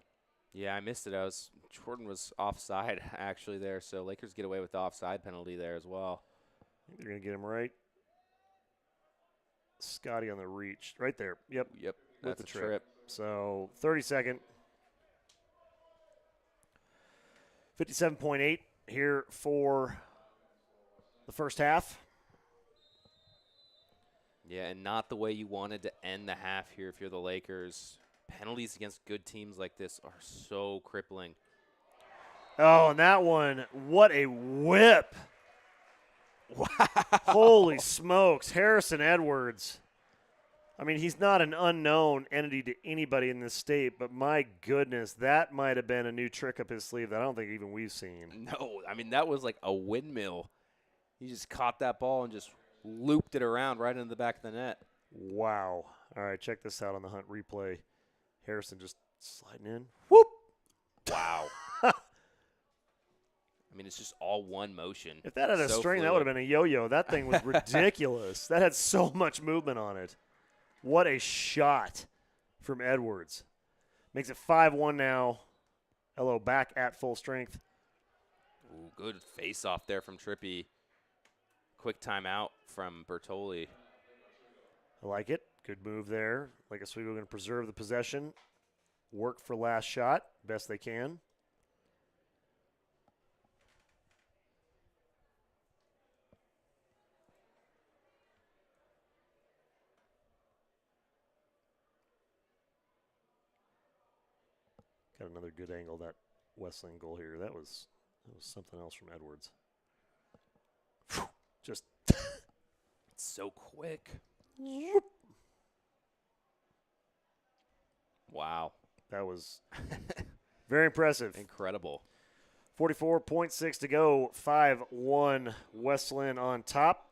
Yeah, I missed it. Jordan was offside, actually, there. So Lakers get away with the offside penalty there as well. I think they're going to get him right. Scotty on the reach. Right there. Yep. Yep. With That's the a trip. So 30-second. 57.8 here for the first half. Yeah, and not the way you wanted to end the half here if you're the Lakers. Penalties against good teams like this are so crippling. Oh, and that one, what a whip. Wow. Holy smokes. Harrison Edwards. I mean, he's not an unknown entity to anybody in this state, but my goodness, that might have been a new trick up his sleeve that I don't think even we've seen. No, I mean, that was like a windmill. He just caught that ball and just looped it around right into the back of the net. Wow. All right, check this out on the Hunt replay. Harrison just sliding in. Whoop! Wow. I mean, it's just all one motion. If that had a string, that would have been a yo-yo. That thing was ridiculous. That had so much movement on it. What a shot from Edwards. Makes it 5-1 now. LO back at full strength. Ooh, good face-off there from Trippy. Quick timeout from Bertoli. I like it. Good move there. Like Oswego going to preserve the possession. Work for last shot. Best they can. Got another good angle, that West Linn goal here. That was something else from Edwards. Just so quick. Wow. That was very impressive. Incredible. 44.6 to go. 5-1 West Linn on top.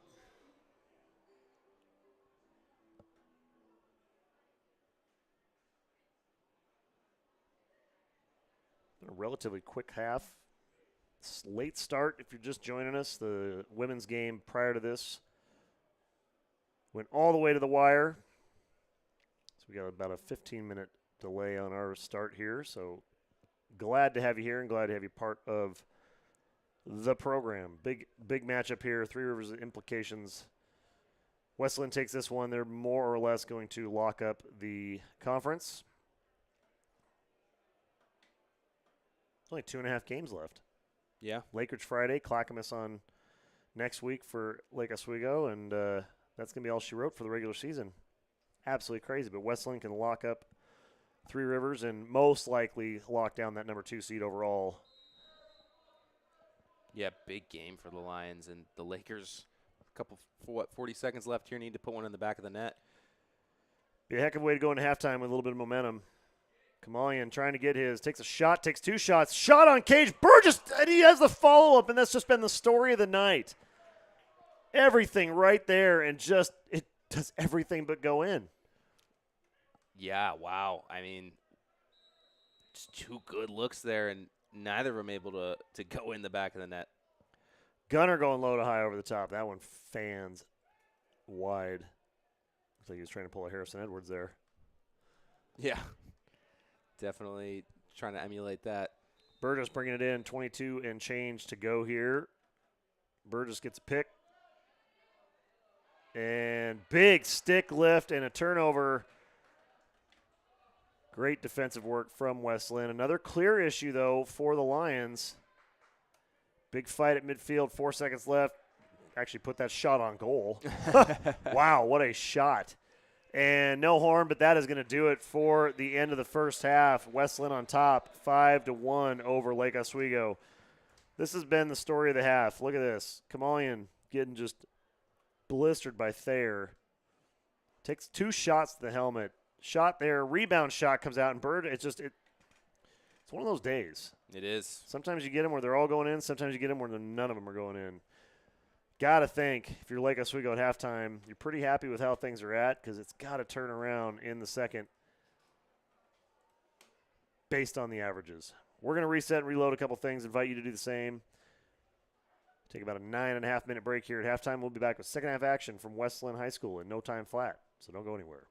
A relatively quick half. Late start if you're just joining us. The women's game prior to this went all the way to the wire. So we got about a 15-minute delay on our start here. So glad to have you here and glad to have you part of the program. Big matchup here. Three Rivers implications. West Linn takes this one. They're more or less going to lock up the conference. Only 2.5 games left. Yeah. Lakers Friday, Clackamas on next week for Lake Oswego, and that's going to be all she wrote for the regular season. Absolutely crazy, but West Linn can lock up Three Rivers and most likely lock down that number 2 seed overall. Yeah, big game for the Lions, and the Lakers, 40 seconds left here, need to put one in the back of the net. Be a heck of a way to go into halftime with a little bit of momentum. Kamalian trying to get his, takes a shot, takes 2 shots, shot on cage, Burgess, and he has the follow-up, and that's just been the story of the night. Everything right there, and just, it does everything but go in. Yeah, wow. I mean, just 2 good looks there, and neither of them able to go in the back of the net. Gunner going low to high over the top. That one fans wide. Looks like he was trying to pull a Harrison Edwards there. Yeah. Definitely trying to emulate that. Burgess bringing it in, 22 and change to go here. Burgess gets a pick. And big stick lift and a turnover. Great defensive work from West Lynn. Another clear issue, though, for the Lions. Big fight at midfield, 4 seconds left. Actually put that shot on goal. Wow, what a shot. And no horn, but that is going to do it for the end of the first half. West Lynn on top, 5-1 over Lake Oswego. This has been the story of the half. Look at this. Kamalian getting just blistered by Thayer. Takes 2 shots to the helmet. Shot there, rebound shot comes out, and Bird, it's one of those days. It is. Sometimes you get them where they're all going in. Sometimes you get them where none of them are going in. Got to think, if you're Lake Oswego at halftime, you're pretty happy with how things are at because it's got to turn around in the second based on the averages. We're going to reset and reload a couple things, invite you to do the same. Take about a 9.5-minute break here at halftime. We'll be back with second half action from West Lynn High School in no time flat, so don't go anywhere.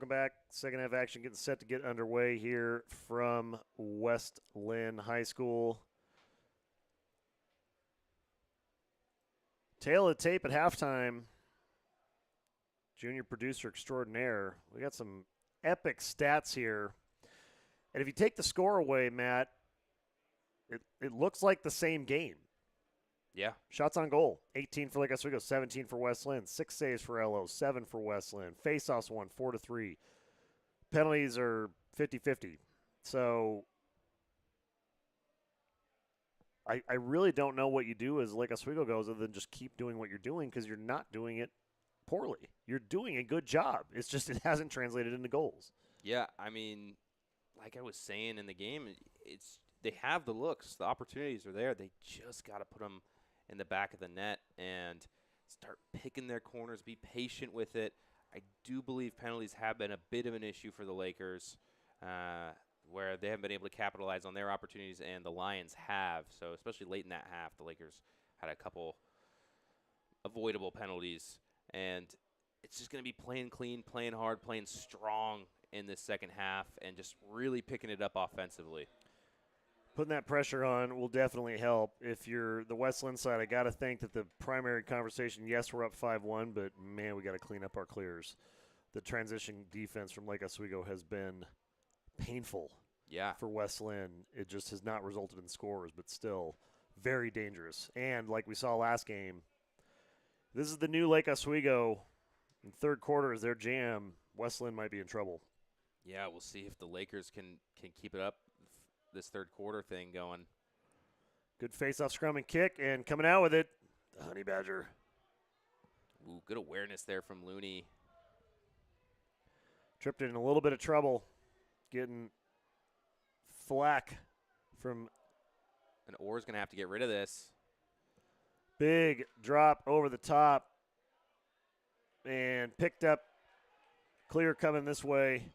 welcome back. Second half action getting set to get underway here from West Linn High School. Tail of the tape at halftime. Junior producer extraordinaire. We got some epic stats here. And if you take the score away, Matt, it looks like the same game. Yeah. Shots on goal, 18 for Lake Oswego, 17 for West Linn, 6 saves for LO, 7 for West Linn. Face-offs won 4-3. Penalties are 50-50. So I really don't know what you do as Lake Oswego goes other than just keep doing what you're doing because you're not doing it poorly. You're doing a good job. It's just it hasn't translated into goals. Yeah, I mean, like I was saying in the game, they have the looks. The opportunities are there. They just got to put them in the back of the net and start picking their corners, be patient with it. I do believe penalties have been a bit of an issue for the Lakers, where they haven't been able to capitalize on their opportunities, and the Lions have. So especially late in that half, the Lakers had a couple avoidable penalties. And it's just going to be playing clean, playing hard, playing strong in this second half, and just really picking it up offensively. Putting that pressure on will definitely help. If you're the West Linn side, I got to think that the primary conversation, yes, we're up 5-1, but, man, we got to clean up our clears. The transition defense from Lake Oswego has been painful for West Linn. It just has not resulted in scores, but still very dangerous. And like we saw last game, this is the new Lake Oswego. In third quarter is their jam. West Linn might be in trouble. Yeah, we'll see if the Lakers can keep it up, this third quarter thing going. Good face-off scrum and kick, and coming out with it, the Honey Badger. Ooh, good awareness there from Looney. Tripped in a little bit of trouble, getting flack from. And Orr's going to have to get rid of this. Big drop over the top, and picked up. Clear coming this way.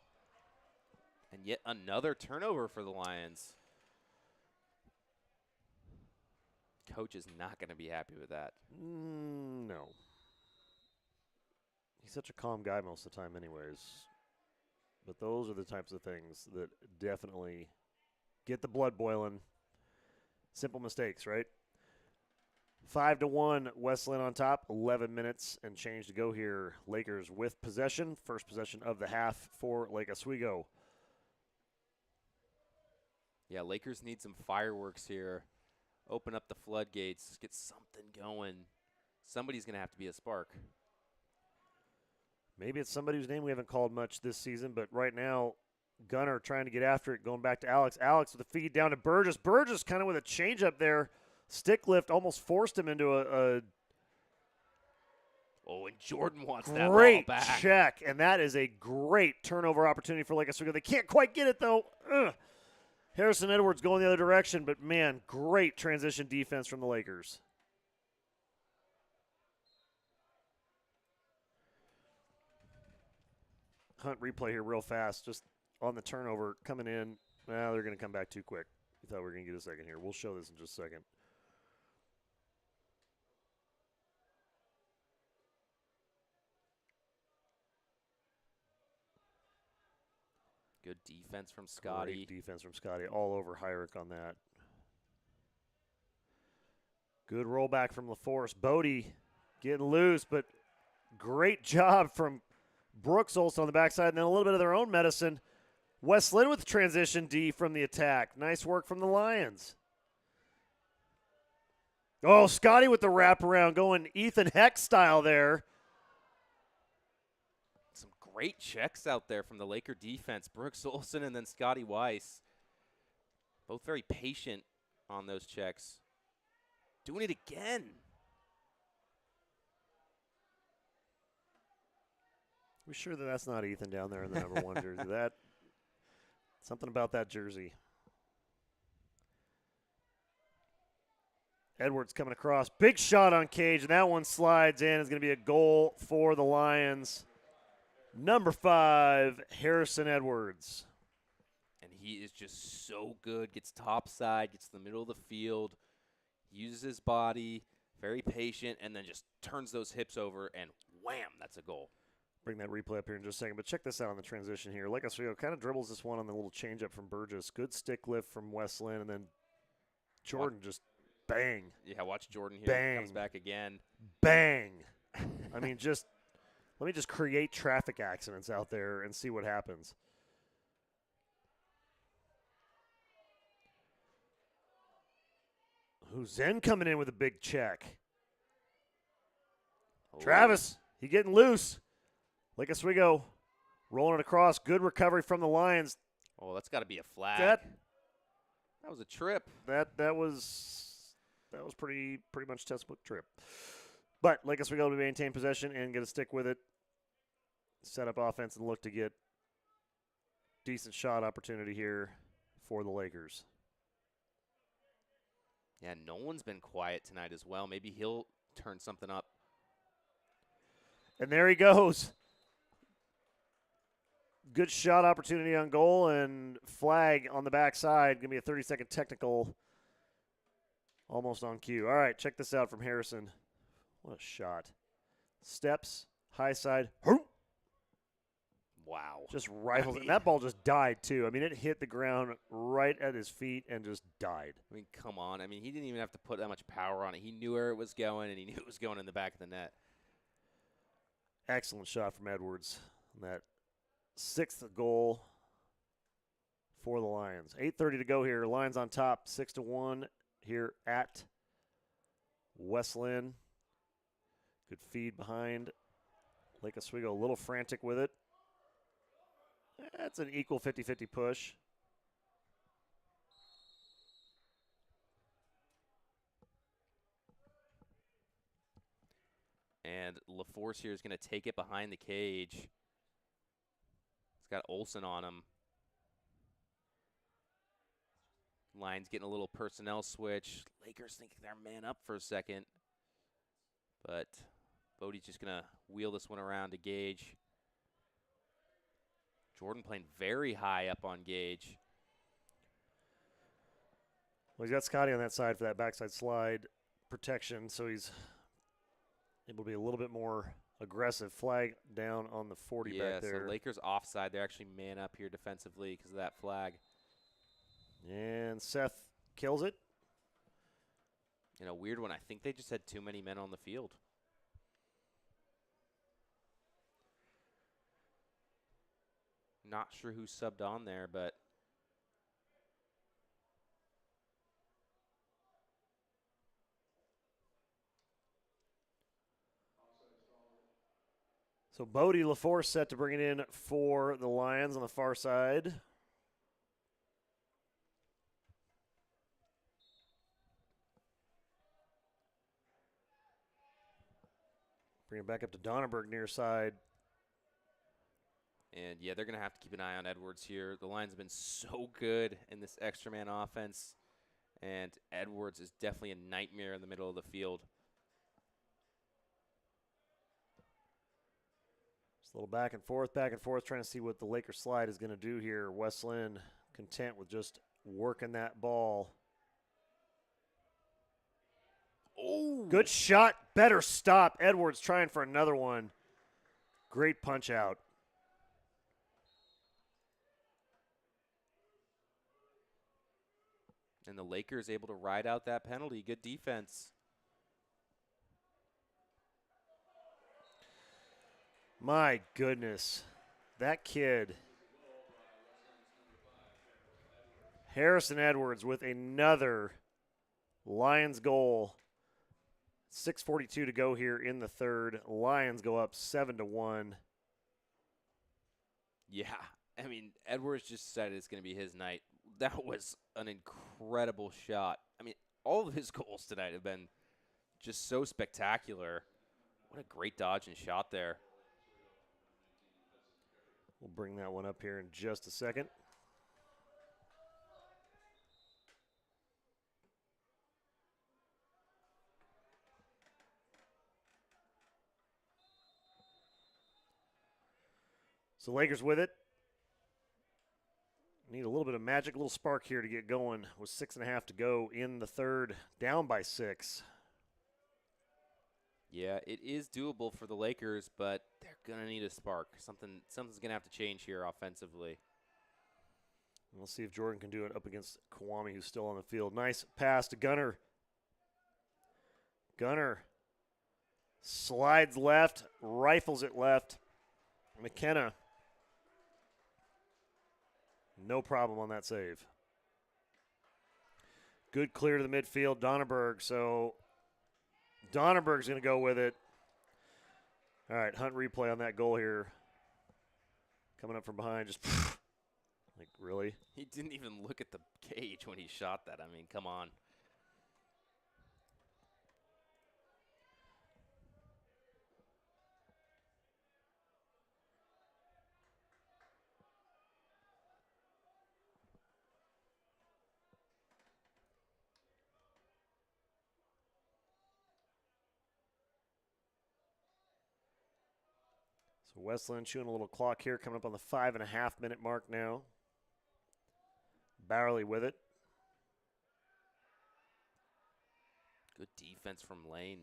And yet another turnover for the Lions. Coach is not going to be happy with that. No. He's such a calm guy most of the time anyways. But those are the types of things that definitely get the blood boiling. Simple mistakes, right? 5-1, West Linn on top. 11 minutes and change to go here. Lakers with possession. First possession of the half for Lake Oswego. Yeah, Lakers need some fireworks here. Open up the floodgates. Get something going. Somebody's going to have to be a spark. Maybe it's somebody whose name we haven't called much this season, but right now, Gunner trying to get after it, going back to Alex. Alex with a feed down to Burgess. Burgess kind of with a change up there. Stick lift almost forced him into a Oh, and Jordan wants that ball great back. check, and that is a great turnover opportunity for Lake Oswego. They can't quite get it, though. Harrison Edwards going the other direction, but, man, great transition defense from the Lakers. Hunt replay here real fast, just on the turnover coming in. Well, they're going to come back too quick. We thought we were going to get a second here. We'll show this in just a second. Good defense from Scotty. Great defense from Scotty. All over Hyrick on that. Good rollback from LaForce. Bodie getting loose, but great job from Brooks Olson on the backside, and then a little bit of their own medicine. West Linn with transition D from the attack. Nice work from the Lions. Oh, Scotty with the wraparound, going Ethan Heck style there. Some great checks out there from the Laker defense. Brooks Olson and then Scotty Weiss. Both very patient on those checks. Doing it again. We sure that that's not Ethan down there in the number 1 jersey? That something about that jersey. Edwards coming across. Big shot on Cage, and that one slides in. It's going to be a goal for the Lions. Number 5, Harrison Edwards. And he is just so good. Gets topside, gets to the middle of the field, uses his body, very patient, and then just turns those hips over, and wham, that's a goal. bring that replay up here in just a second. But check this out on the transition here. Like Oswego kind of dribbles this one on the little changeup from Burgess. Good stick lift from West Lynn, and then Jordan just bang. Yeah, watch Jordan here. Bang. Comes back again. Bang. I mean, just let me just create traffic accidents out there and see what happens. Who's then coming in with a big check? Oh. Travis, he getting loose. Lake Oswego rolling it across. Good recovery from the Lions. Oh, that's got to be a flag. That was a trip. that was pretty much textbook trip. But Lake Oswego to maintain possession and get a stick with it. Set up offense and look to get decent shot opportunity here for the Lakers. Yeah, Nolan's been quiet tonight as well. Maybe he'll turn something up. And there he goes. Good shot opportunity on goal and flag on the backside. Going to be a 30-second technical almost on cue. All right, check this out from Harrison. What a shot. Steps, high side. Wow. Just rifles I it. mean- That ball just died, too. I mean, it hit the ground right at his feet and just died. I mean, come on. I mean, he didn't even have to put that much power on it. He knew where it was going, and he knew it was going in the back of the net. Excellent shot from Edwards on that sixth goal for the Lions. 8:30 to go here. Lions on top, 6-1 here at West Lynn. Good feed behind. Lake Oswego a little frantic with it. That's an equal 50-50 push. And LaForce here is going to take it behind the cage. It's got Olsen on him. Lions getting a little personnel switch. Lakers think they're man up for a second. But Bodie's just going to wheel this one around to Gage. Jordan playing very high up on Gage. Well, he's got Scotty on that side for that backside slide protection, so he's able to be a little bit more aggressive. Flag down on the 40 back there. So Lakers offside. They're actually man up here defensively because of that flag. And Seth kills it. In a weird one, I think they just had too many men on the field. Not sure who subbed on there, but So Bodie LaForce set to bring it in for the Lions on the far side. Bring it back up to Donnerberg near side. and yeah, they're going to have to keep an eye on Edwards here. The Lions have been so good in this extra man offense, and Edwards is definitely a nightmare in the middle of the field. Just a little back and forth, trying to see what the Lakers slide is going to do here. West Lynn content with just working that ball. Oh, Good shot. Better stop. Edwards trying for another one. Great punch out. And the Lakers able to ride out that penalty. Good defense. My goodness. That kid. Harrison Edwards with another Lions goal. 6:42 to go here in the third. Lions go up 7-1. Yeah, I mean, Edwards just said it's going to be his night. That was an incredible shot. I mean, all of his goals tonight have been just so spectacular. What a great dodge and shot there. We'll bring that one up here in just a second. So Lakers with it. Need a little bit of magic, a little spark here to get going. With 6.5 to go in the third, down by 6. Yeah, it is doable for the Lakers, but they're going to need a spark. Something's going to have to change here offensively. We'll see if Jordan can do it up against Kwame, who's still on the field. Nice pass to Gunner. Gunner slides left, rifles it left. McKenna, no problem on that save. Good clear to the midfield, Donnerberg. So Donnerberg's going to go with it. All right, Hunt replay on that goal here. Coming up from behind, just like, really? He didn't even look at the cage when he shot that. I mean, come on. So Westland chewing a little clock here, coming up on the 5.5-minute mark now. Barley with it. Good defense from Lane.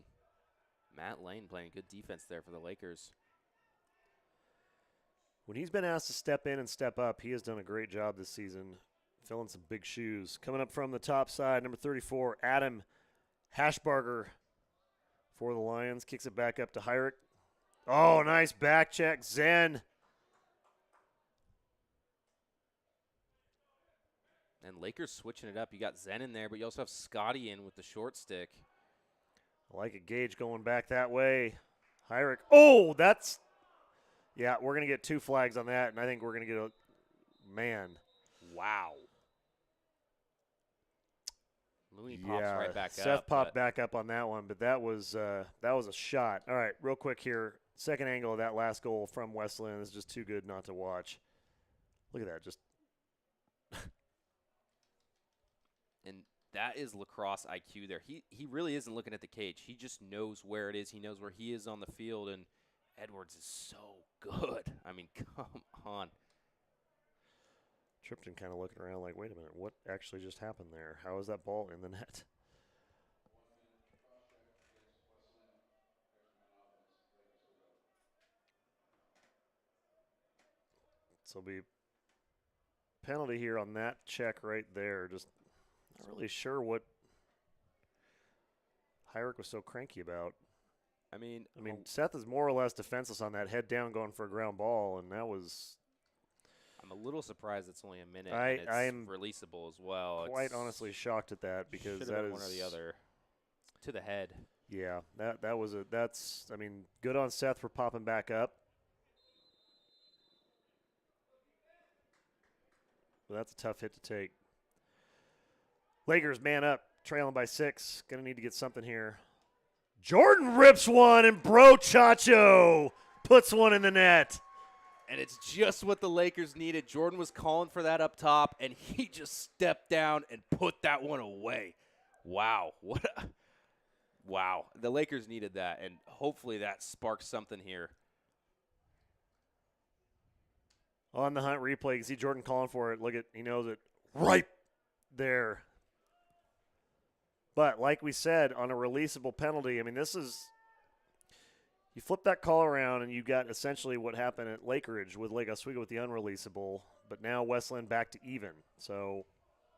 Matt Lane playing good defense there for the Lakers. When he's been asked to step in and step up, he has done a great job this season, filling some big shoes. Coming up from the top side, number 34, Adam Hashbarger for the Lions. Kicks it back up to Hyrick. Oh, nice back check. Zen. And Lakers switching it up. You got Zen in there, but you also have Scotty in with the short stick. I like it. Gage going back that way. Hyrick. Oh, that's. Yeah, we're going to get 2 flags on that, and I think we're going to get a. Man. Wow. Looney pops Yeah, right back up. Seth popped back up on that one, but that was a shot. All right, real quick here. Second angle of that last goal from Westland is just too good not to watch. Look at that. Just. And that is lacrosse IQ there. He really isn't looking at the cage. He just knows where it is. He knows where he is on the field, and Edwards is so good. I mean, come on. Tripton kind of looking around like, wait a minute, what actually just happened there? How is that ball in the net? So it'll be penalty here on that check right there. Just not really sure what Hyrick was so cranky about. I mean, Seth is more or less defenseless on that, head down going for a ground ball, and that was. I'm a little surprised it's only a minute. I and it's am releasable as well. Quite honestly shocked at that because that is one or the other to the head. Yeah, that's good on Seth for popping back up. But that's a tough hit to take. Lakers man up, trailing by 6. Gonna need to get something here. Jordan rips one, and Bro Chacho puts one in the net. And it's just what the Lakers needed. Jordan was calling for that up top, and he just stepped down and put that one away. Wow. Wow. The Lakers needed that, and hopefully that sparks something here. On the Hunt replay, you can see Jordan calling for it. He knows it right there. But like we said, on a releasable penalty, this is – you flip that call around and you got essentially what happened at Lakeridge with Lake Oswego with the unreleasable, but now Westland back to even. So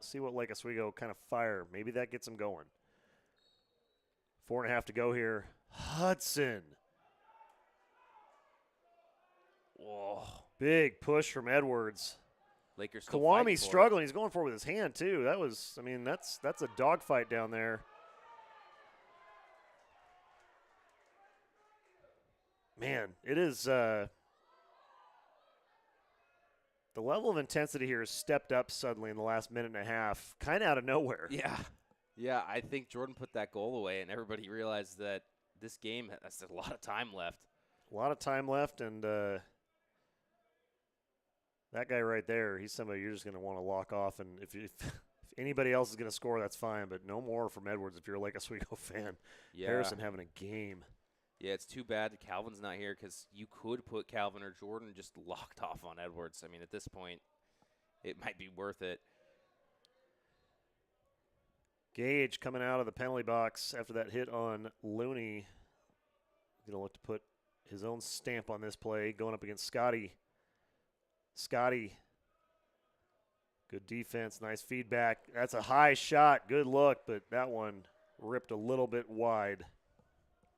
see what Lake Oswego kind of fire. Maybe that gets them going. 4.5 to go here. Hudson. Whoa. Big push from Edwards. Lakers still Kawami struggling. He's going for it with his hand, too. That was, that's a dogfight down there. Man, it is the level of intensity here has stepped up suddenly in the last minute and a half, kind of out of nowhere. Yeah. Yeah, I think Jordan put that goal away, and everybody realized that this game has a lot of time left. A lot of time left, and that guy right there, he's somebody you're just going to want to lock off. And if anybody else is going to score, that's fine, but no more from Edwards if you're a Lake Oswego fan. Yeah. Harrison having a game. Yeah, it's too bad that Calvin's not here because you could put Calvin or Jordan just locked off on Edwards. At this point, it might be worth it. Gage coming out of the penalty box after that hit on Looney. He's going to look to put his own stamp on this play, going up against Scotty. Scotty, good defense, nice feedback. That's a high shot, good look, but that one ripped a little bit wide.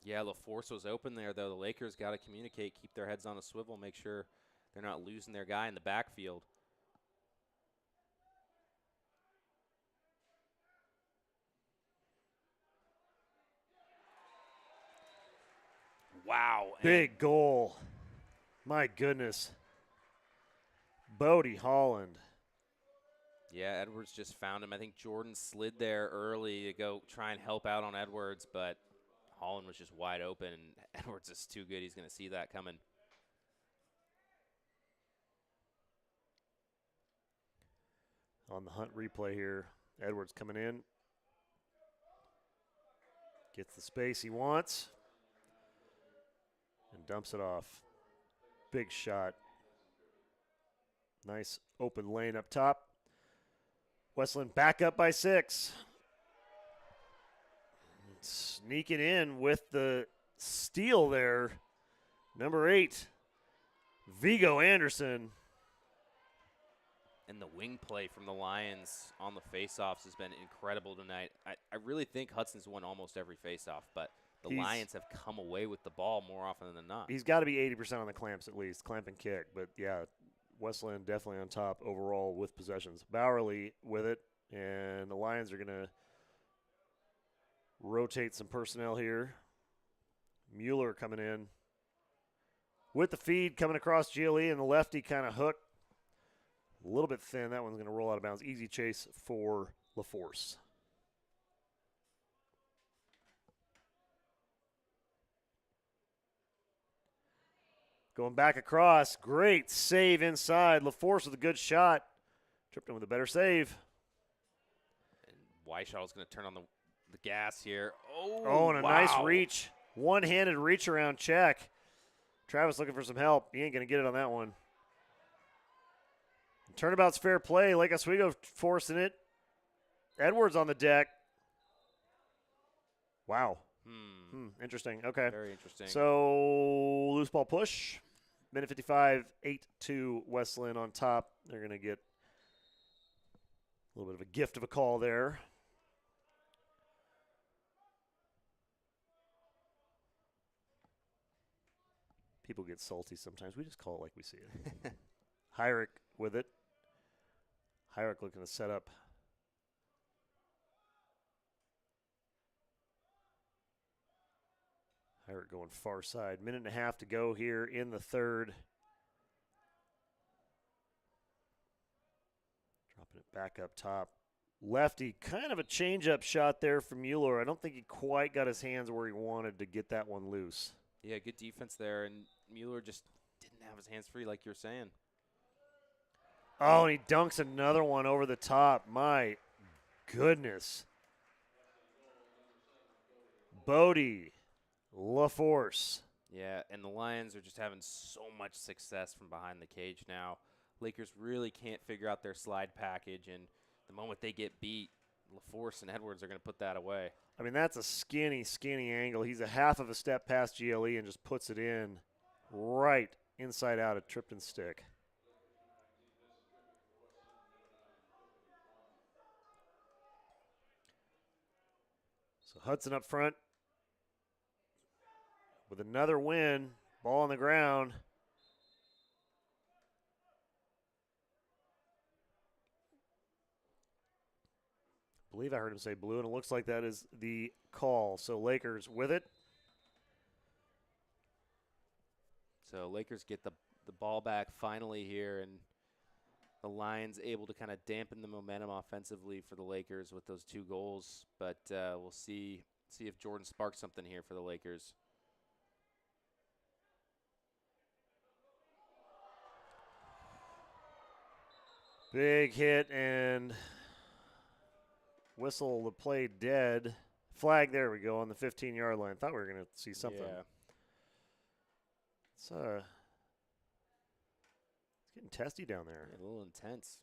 Yeah, LaForce was open there, though. The Lakers got to communicate, keep their heads on a swivel, make sure they're not losing their guy in the backfield. Wow. Big goal. My goodness. Bodie Holland. Yeah, Edwards just found him. I think Jordan slid there early to go try and help out on Edwards, but Holland was just wide open, and Edwards is too good. He's going to see that coming. On the Hunt replay here, Edwards coming in. Gets the space he wants and dumps it off. Big shot. Nice open lane up top. Westland back up by 6. Sneaking in with the steal there. Number 8, Vigo Anderson. And the wing play from the Lions on the faceoffs has been incredible tonight. I really think Hudson's won almost every faceoff, but the Lions have come away with the ball more often than not. He's got to be 80% on the clamps at least, clamp and kick. But, yeah, Westland definitely on top overall with possessions. Bowerly with it, and the Lions are going to rotate some personnel here. Mueller coming in with the feed coming across GLE, and the lefty kind of hook. A little bit thin. That one's going to roll out of bounds. Easy chase for LaForce. Going back across. Great save inside. LaForce with a good shot. Tripped him with a better save. And Weishau's going to turn on the gas here. Oh, and a nice reach. One-handed reach around check. Travis looking for some help. He ain't going to get it on that one. Turnabout's fair play. Lake Oswego forcing it. Edwards on the deck. Wow. Interesting. Okay. Very interesting. So, loose ball push. Minute 55, 8-2 Westland on top. They're going to get a little bit of a gift of a call there. People get salty sometimes. We just call it like we see it. Hyrick with it. Hyrick looking to set up. Hyrick going far side. Minute and a half to go here in the third. Dropping it back up top. Lefty, kind of a change-up shot there from Mueller. I don't think he quite got his hands where he wanted to get that one loose. Yeah, good defense there, and Mueller just didn't have his hands free like you're saying. Oh, and he dunks another one over the top. My goodness. Bodie LaForce. Yeah, and the Lions are just having so much success from behind the cage now. Lakers really can't figure out their slide package, and the moment they get beat, LaForce and Edwards are going to put that away. I mean, that's a skinny, skinny angle. He's a half of a step past GLE and just puts it in right inside out at Tripton stick. So Hudson up front with another win. Ball on the ground. I believe I heard him say blue, and it looks like that is the call. So Lakers with it. So Lakers get the ball back finally here, and the Lions able to kind of dampen the momentum offensively for the Lakers with those 2 goals. But we'll see if Jordan sparks something here for the Lakers. Big hit and whistle the play dead. Flag, there we go, on the 15-yard line. Thought we were going to see something. Yeah. It's getting testy down there. Yeah, a little intense.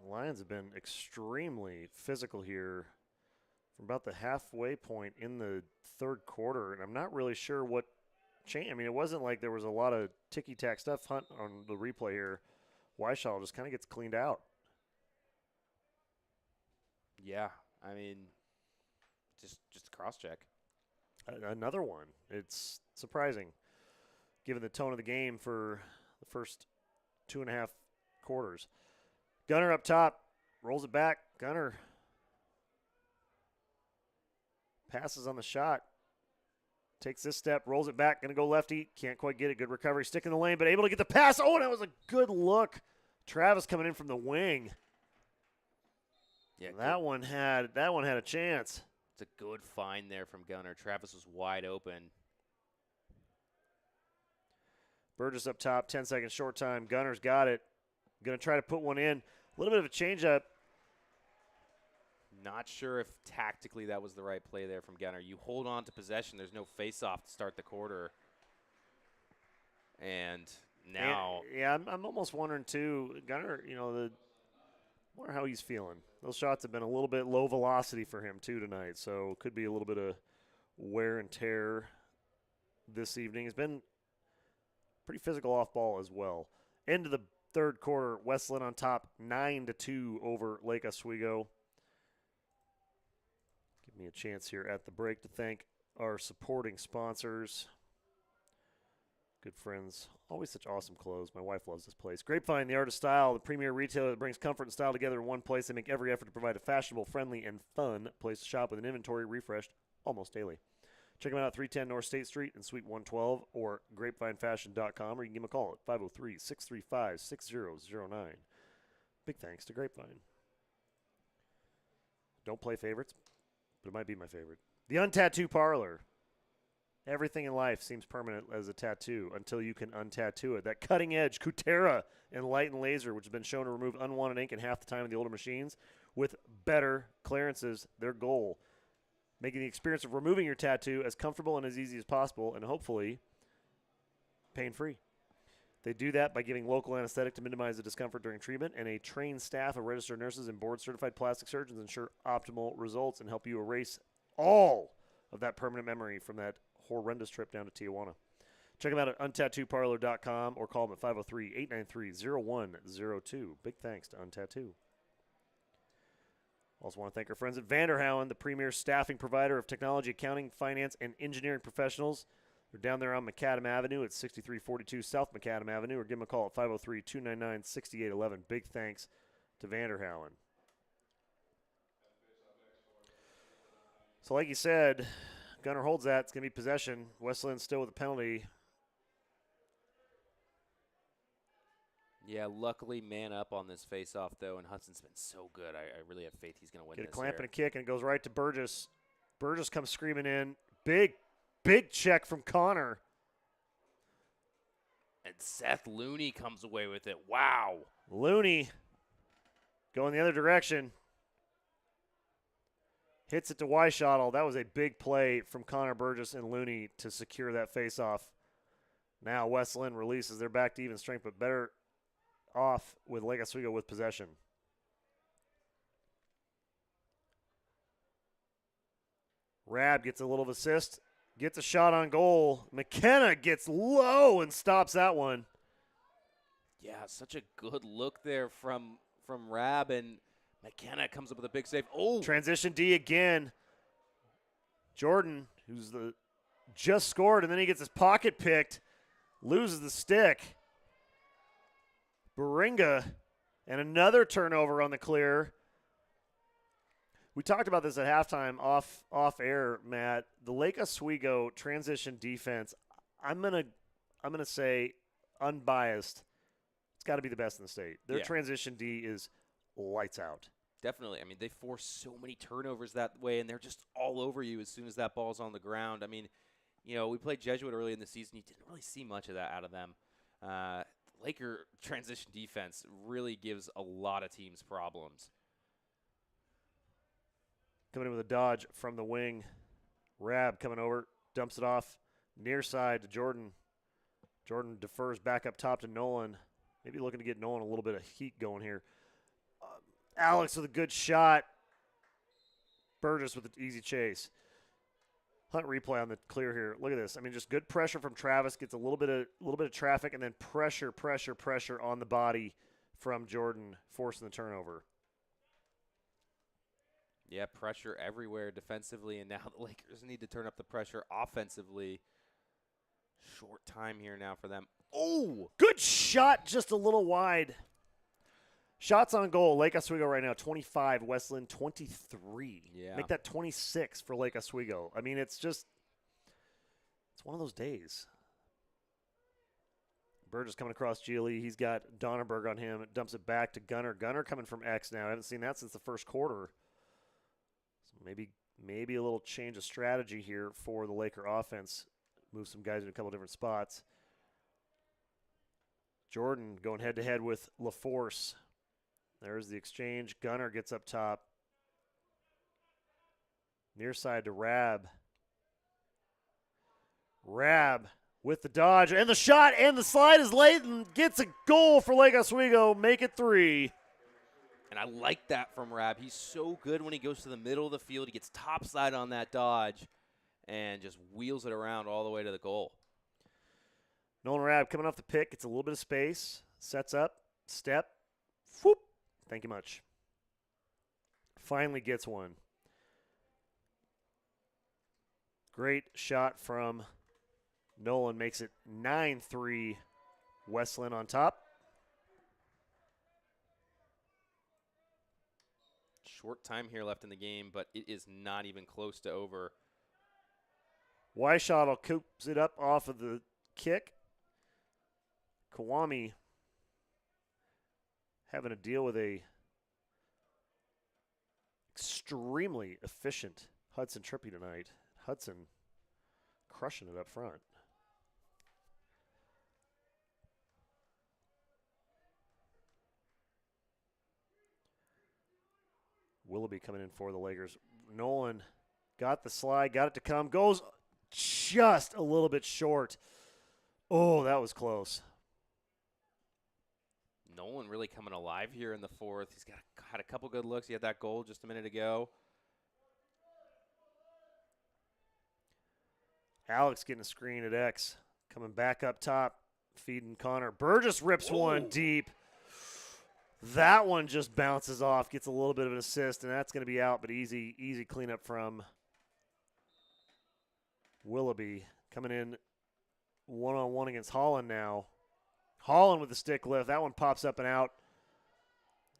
The Lions have been extremely physical here from about the halfway point in the third quarter, and I'm not really sure what changed. I mean, it wasn't like there was a lot of ticky-tack stuff on the replay here. Weishall just kind of gets cleaned out. Yeah, I mean, just a cross check. Another one. It's surprising, given the tone of the game for the first 2.5 quarters. Gunner up top, rolls it back. Gunner passes on the shot. Takes this step, rolls it back, going to go lefty. Can't quite get it. Good recovery. Stick in the lane, but able to get the pass. Oh, and that was a good look. Travis coming in from the wing. Yeah, that one had a chance. It's a good find there from Gunner. Travis was wide open. Burgess up top, 10 seconds short time. Gunner's got it. Going to try to put one in. A little bit of a changeup. Not sure if tactically that was the right play there from Gunner. You hold on to possession. There's no face-off to start the quarter. And now. I'm almost wondering, too, Gunner, wonder how he's feeling. Those shots have been a little bit low velocity for him, too, tonight. So could be a little bit of wear and tear this evening. He's been pretty physical off ball as well. End of the third quarter, West Linn on top, 9-2 over Lake Oswego. Give me a chance here at the break to thank our supporting sponsors. Good friends. Always such awesome clothes. My wife loves this place. Grapevine, the art of style, the premier retailer that brings comfort and style together in one place. They make every effort to provide a fashionable, friendly, and fun place to shop with an inventory refreshed almost daily. Check them out at 310 North State Street in Suite 112 or grapevinefashion.com, or you can give them a call at 503-635-6009. Big thanks to Grapevine. Don't play favorites, but it might be my favorite. The Untattoo Parlor. Everything in life seems permanent as a tattoo until you can untattoo it. That cutting-edge Kutera Enlighten Laser, which has been shown to remove unwanted ink in half the time of the older machines with better clearances, their goal. Making the experience of removing your tattoo as comfortable and as easy as possible, and hopefully pain-free. They do that by giving local anesthetic to minimize the discomfort during treatment, and a trained staff of registered nurses and board-certified plastic surgeons ensure optimal results and help you erase all of that permanent memory from that horrendous trip down to Tijuana. Check them out at untattooparlor.com or call them at 503-893-0102. Big thanks to Untattoo. Also want to thank our friends at Vanderhouen, the premier staffing provider of technology, accounting, finance, and engineering professionals. They're down there on Macadam Avenue at 6342 South Macadam Avenue, or give them a call at 503-299-6811. Big thanks to Vanderhouen. So like you said, Gunner holds that. It's going to be possession. West Linn still with a penalty. Yeah, luckily man up on this face-off, though, and Hudson's been so good. I really have faith he's going to win Get this a clamp here. and a kick, and it goes right to Burgess. Burgess comes screaming in. Big check from Connor. And Seth Looney comes away with it. Wow. Looney going the other direction. Hits it to Weishottle. That was a big play from Connor Burgess and Looney to secure that faceoff. Now West Linn releases. They're back to even strength, but better off with Lake Oswego with possession. Rab gets a little assist. Gets a shot on goal. McKenna gets low and stops that one. Yeah, such a good look there from Rab, and McKenna comes up with a big save. Oh! Transition D again. Jordan, who's just scored, and then he gets his pocket picked, loses the stick. Baringa, and another turnover on the clear. We talked about this at halftime off air, Matt. The Lake Oswego transition defense, I'm gonna say unbiased. It's got to be the best in the state. Their transition D is lights out. Definitely. I mean, they force so many turnovers that way, and they're just all over you as soon as that ball's on the ground. I mean, we played Jesuit early in the season. You didn't really see much of that out of them. Laker transition defense really gives a lot of teams problems. Coming in with a dodge from the wing. Rab coming over, dumps it off near side to Jordan. Jordan defers back up top to Nolan. Maybe looking to get Nolan a little bit of heat going here. Alex with a good shot. Burgess with an easy chase. Hunt replay on the clear here. Look at this. I mean, just good pressure from Travis. Gets a little bit of traffic, and then pressure on the body from Jordan, forcing the turnover. Yeah, pressure everywhere defensively, and now the Lakers need to turn up the pressure offensively. Short time here now for them. Oh, good shot, just a little wide. Shots on goal. Lake Oswego right now, 25. West Linn, 23. Yeah. Make that 26 for Lake Oswego. I mean, it's one of those days. Burgess coming across Gili. He's got Donnerberg on him. It dumps it back to Gunner. Gunner coming from X now. I haven't seen that since the first quarter. So maybe a little change of strategy here for the Laker offense. Move some guys in a couple different spots. Jordan going head-to-head with LaForce. There's the exchange. Gunner gets up top. Near side to Rab. Rab with the dodge and the shot and the slide is late and gets a goal for Lake Oswego. Make it 3. And I like that from Rab. He's so good when he goes to the middle of the field. He gets topside on that dodge and just wheels it around all the way to the goal. Nolan Rab coming off the pick. Gets a little bit of space. Sets up. Step. Whoop. Thank you much. Finally gets one. Great shot from Nolan. Makes it 9-3. West Linn on top. Short time here left in the game, but it is not even close to over. Weishottle coops it up off of the kick. Kawami having to deal with a extremely efficient Hudson Trippy tonight. Hudson crushing it up front. Willoughby coming in for the Lakers. Nolan got the slide, got it to come, goes just a little bit short. Oh, that was close. Nolan really coming alive here in the fourth. He's had a couple good looks. He had that goal just a minute ago. Alex getting a screen at X. Coming back up top, feeding Connor. Burgess rips one deep. That one just bounces off, gets a little bit of an assist, and that's going to be out, but easy cleanup from Willoughby. Coming in one-on-one against Holland now. Holland with the stick lift. That one pops up and out.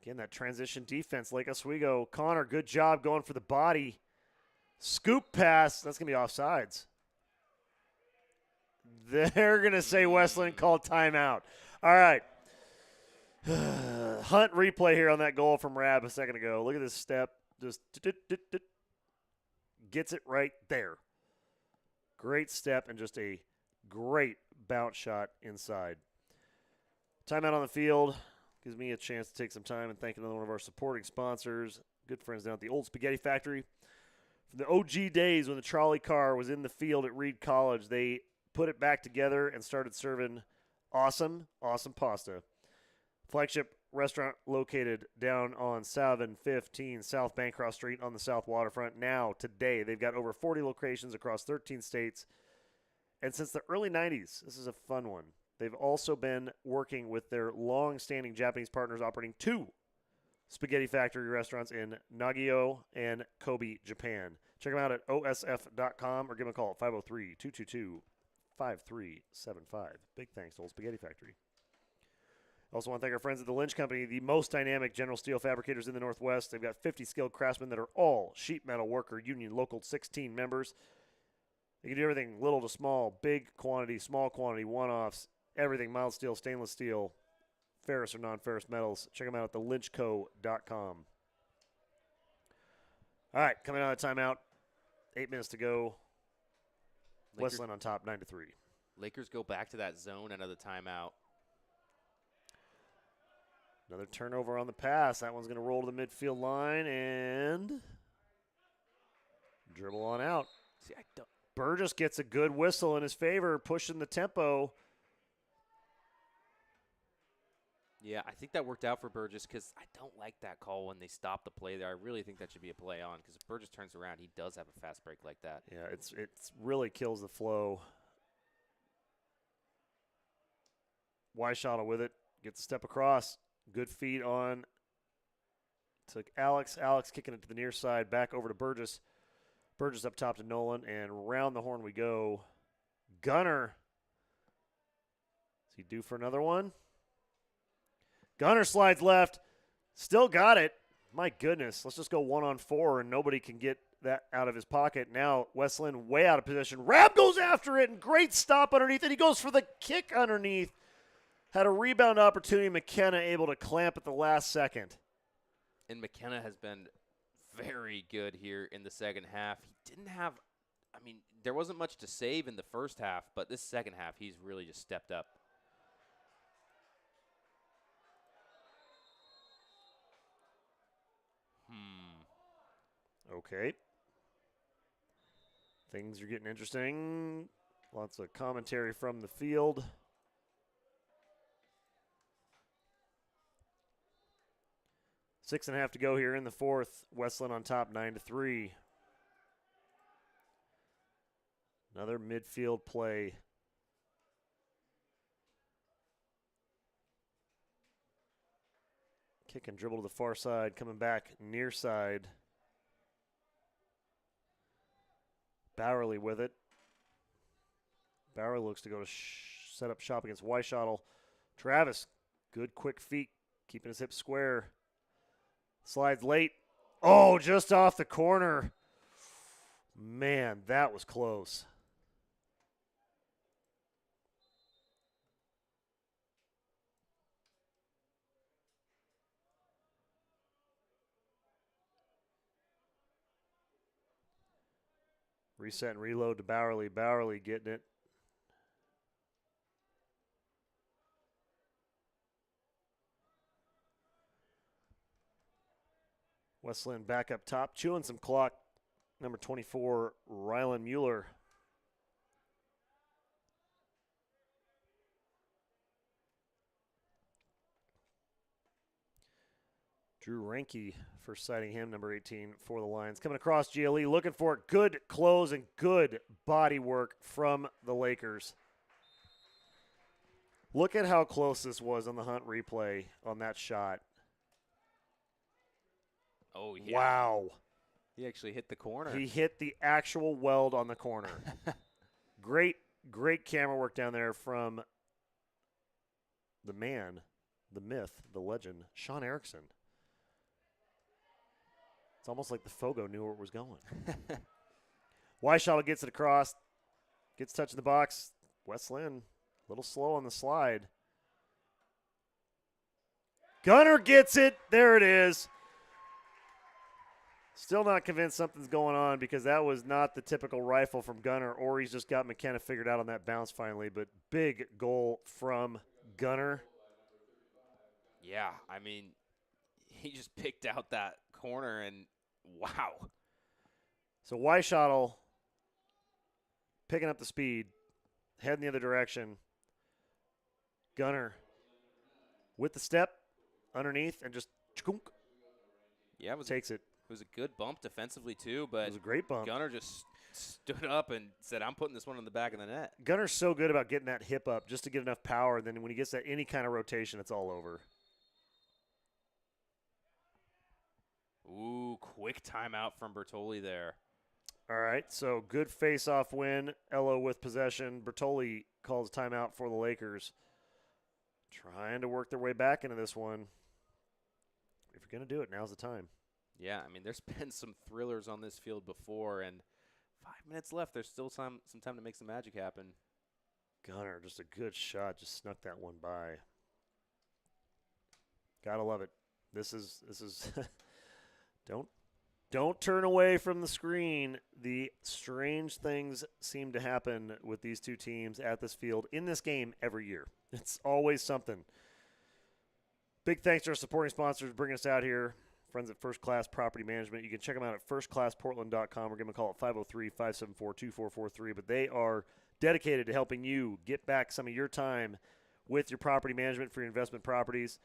Again, that transition defense. Lake Oswego. Connor, good job going for the body. Scoop pass. That's going to be offsides. They're going to say West Linn called timeout. All right. Hunt replay here on that goal from Rab a second ago. Look at this step. Just gets it right there. Great step and just a great bounce shot inside. Timeout on the field gives me a chance to take some time and thank another one of our supporting sponsors, good friends down at the Old Spaghetti Factory. From the OG days when the trolley car was in the field at Reed College, they put it back together and started serving awesome pasta. Flagship restaurant located down on 715 South Bancroft Street on the South Waterfront. Now, today, they've got over 40 locations across 13 states. And since the early 90s, this is a fun one. They've also been working with their long-standing Japanese partners operating 2 Spaghetti Factory restaurants in Nagano and Kobe, Japan. Check them out at osf.com or give them a call at 503-222-5375. Big thanks to Old Spaghetti Factory. Also want to thank our friends at the Lynch Company, the most dynamic general steel fabricators in the Northwest. They've got 50 skilled craftsmen that are all sheet metal worker union local 16 members. They can do everything little to small, big quantity, small quantity, one-offs, everything mild steel, stainless steel, ferrous or non-ferrous metals. Check them out at thelynchco.com. All right, coming out of timeout, 8 minutes to go. West Linn on top, 9-3. Lakers go back to that zone out of the timeout. Another turnover on the pass. That one's going to roll to the midfield line and dribble on out. See, Burgess gets a good whistle in his favor, pushing the tempo. Yeah, I think that worked out for Burgess because I don't like that call when they stop the play there. I really think that should be a play on because if Burgess turns around, he does have a fast break like that. Yeah, it's really kills the flow. Weishottle with it. Gets a step across. Good feet on to Alex. Alex kicking it to the near side. Back over to Burgess. Burgess up top to Nolan. And round the horn we go. Gunner. Is he due for another one? Gunner slides left. Still got it. My goodness. Let's just go 1-on-4 and nobody can get that out of his pocket. Now West Linn way out of position. Rab goes after it and great stop underneath it. He goes for the kick underneath. Had a rebound opportunity. McKenna able to clamp at the last second. And McKenna has been very good here in the second half. He didn't have, I mean, there wasn't much to save in the first half, but this second half, he's really just stepped up. Okay. Things are getting interesting. Lots of commentary from the field. Six and a half to go here in the fourth. West Linn on top, 9-3. Another midfield play. Kick and dribble to the far side, coming back near side. Bowerly with it. Bowerly looks to go to set up shop against Weishottle. Travis, good quick feet, keeping his hips square. Slides late. Oh, just off the corner. Man, that was close. Reset and reload to Bowerly. Bowerly getting it. West Linn back up top, chewing some clock. Number 24, Rylan Mueller. Drew Ranke first sighting him, number 18 for the Lions. Coming across GLE, looking for it. Good close and good body work from the Lakers. Look at how close this was on the Hunt replay on that shot. Oh, yeah. Wow. He actually hit the corner. He hit the actual weld on the corner. Great camera work down there from the man, the myth, the legend, Sean Erickson. It's almost like the Fogo knew where it was going. Weishottle gets it across, gets touch in the box. West Linn, a little slow on the slide. Gunner gets it. There it is. Still not convinced something's going on because that was not the typical rifle from Gunner, or he's just got McKenna figured out on that bounce finally. But big goal from Gunner. Yeah, I mean, he just picked out that corner, and wow. So Weishottle picking up the speed, heading the other direction. Gunner with the step underneath and just Yeah, takes it. It was a good bump defensively, too, but It was a great bump. Gunner just stood up and said, I'm putting this one in the back of the net. Gunner's so good about getting that hip up just to get enough power. Then when he gets that any kind of rotation, it's all over. Ooh, quick timeout from Bertoli there. All right, so good face-off win. Ello with possession. Bertoli calls timeout for the Lakers. Trying to work their way back into this one. If you're going to do it, now's the time. Yeah, I mean, there's been some thrillers on this field before, and 5 minutes left. There's still some time to make some magic happen. Gunner, just a good shot. Just snuck that one by. Gotta love it. This is don't turn away from the screen. The strange things seem to happen with these two teams at this field in this game every year. It's always something. Big thanks to our supporting sponsors bringing us out here. Friends at First Class Property Management. You can check them out at firstclassportland.com or give them a call at 503-574-2443. But they are dedicated to helping you get back some of your time with your property management for your investment properties.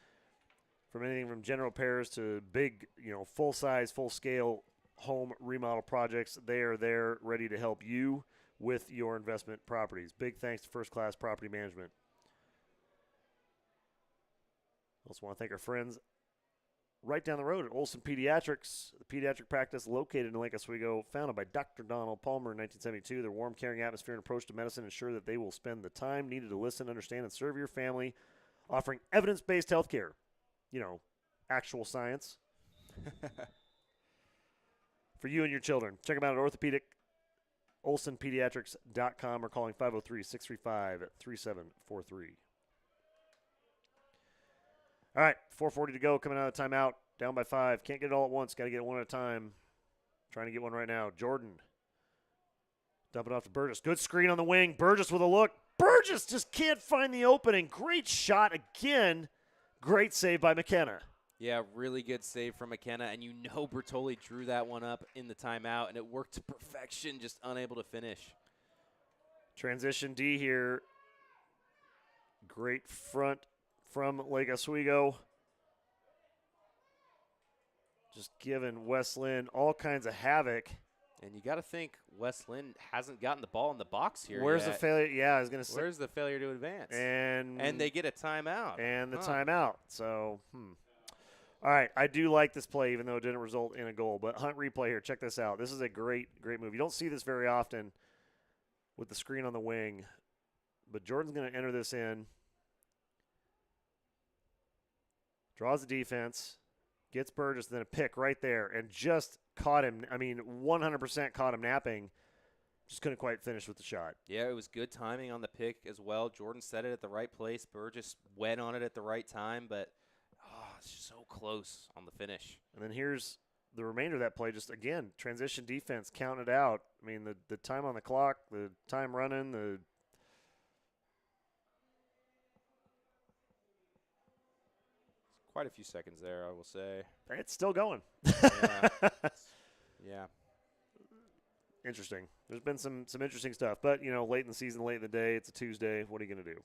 From anything from general repairs to big, full-size, full-scale home remodel projects, they are there ready to help you with your investment properties. Big thanks to First Class Property Management. Also want to thank our friends right down the road at Olson Pediatrics, the pediatric practice located in Lake Oswego, founded by Dr. Donald Palmer in 1972. Their warm, caring atmosphere and approach to medicine ensure that they will spend the time needed to listen, understand, and serve your family, offering evidence-based health care. Actual science for you and your children. Check them out at olsonpediatrics.com or calling 503-635-3743. All right, 4:40 to go, coming out of the timeout, down by 5. Can't get it all at once, got to get it one at a time. Trying to get one right now. Jordan, dump it off to Burgess. Good screen on the wing. Burgess with a look. Burgess just can't find the opening. Great shot again. Great save by McKenna. Yeah, really good save from McKenna, and Bertoli drew that one up in the timeout, and it worked to perfection, just unable to finish. Transition D here. Great front from Lake Oswego. Just giving West Linn all kinds of havoc. And you got to think West Linn hasn't gotten the ball in the box here Where's yet. the failure? Yeah, I was going to say. Where's the failure to advance? And they get a timeout. And the timeout. So, All right, I do like this play, even though it didn't result in a goal. But Hunt replay here. Check this out. This is a great move. You don't see this very often with the screen on the wing. But Jordan's going to enter this in. Draws the defense. Gets Burgess, then a pick right there. And just caught him. 100% caught him napping. Just couldn't quite finish with the shot. Yeah, it was good timing on the pick as well. Jordan set it at the right place. Burgess went on it at the right time, but it's just so close on the finish. And then here's the remainder of that play. Just, again, transition defense, count it out. The time on the clock, the time running, Quite a few seconds there, I will say. It's still going. Yeah. Interesting. There's been some interesting stuff. But, late in the season, late in the day, it's a Tuesday. What are you going to do?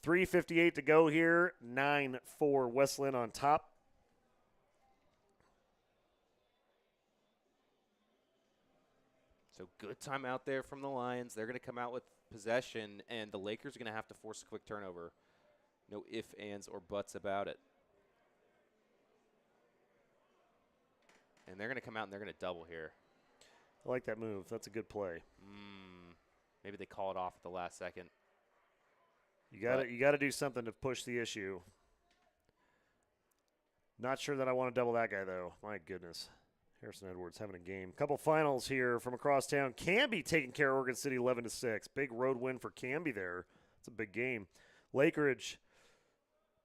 3:58 to go here. 9-4 West Linn on top. So good time out there from the Lions. They're going to come out with possession, and the Lakers are going to have to force a quick turnover. No ifs, ands, or buts about it. And they're going to come out and they're going to double here. I like that move. That's a good play. Maybe they call it off at the last second. You got to do something to push the issue. Not sure that I want to double that guy, though. My goodness. Harrison Edwards having a game. Couple finals here from across town. Canby taking care of Oregon City 11-6. Big road win for Canby there. It's a big game. Lakeridge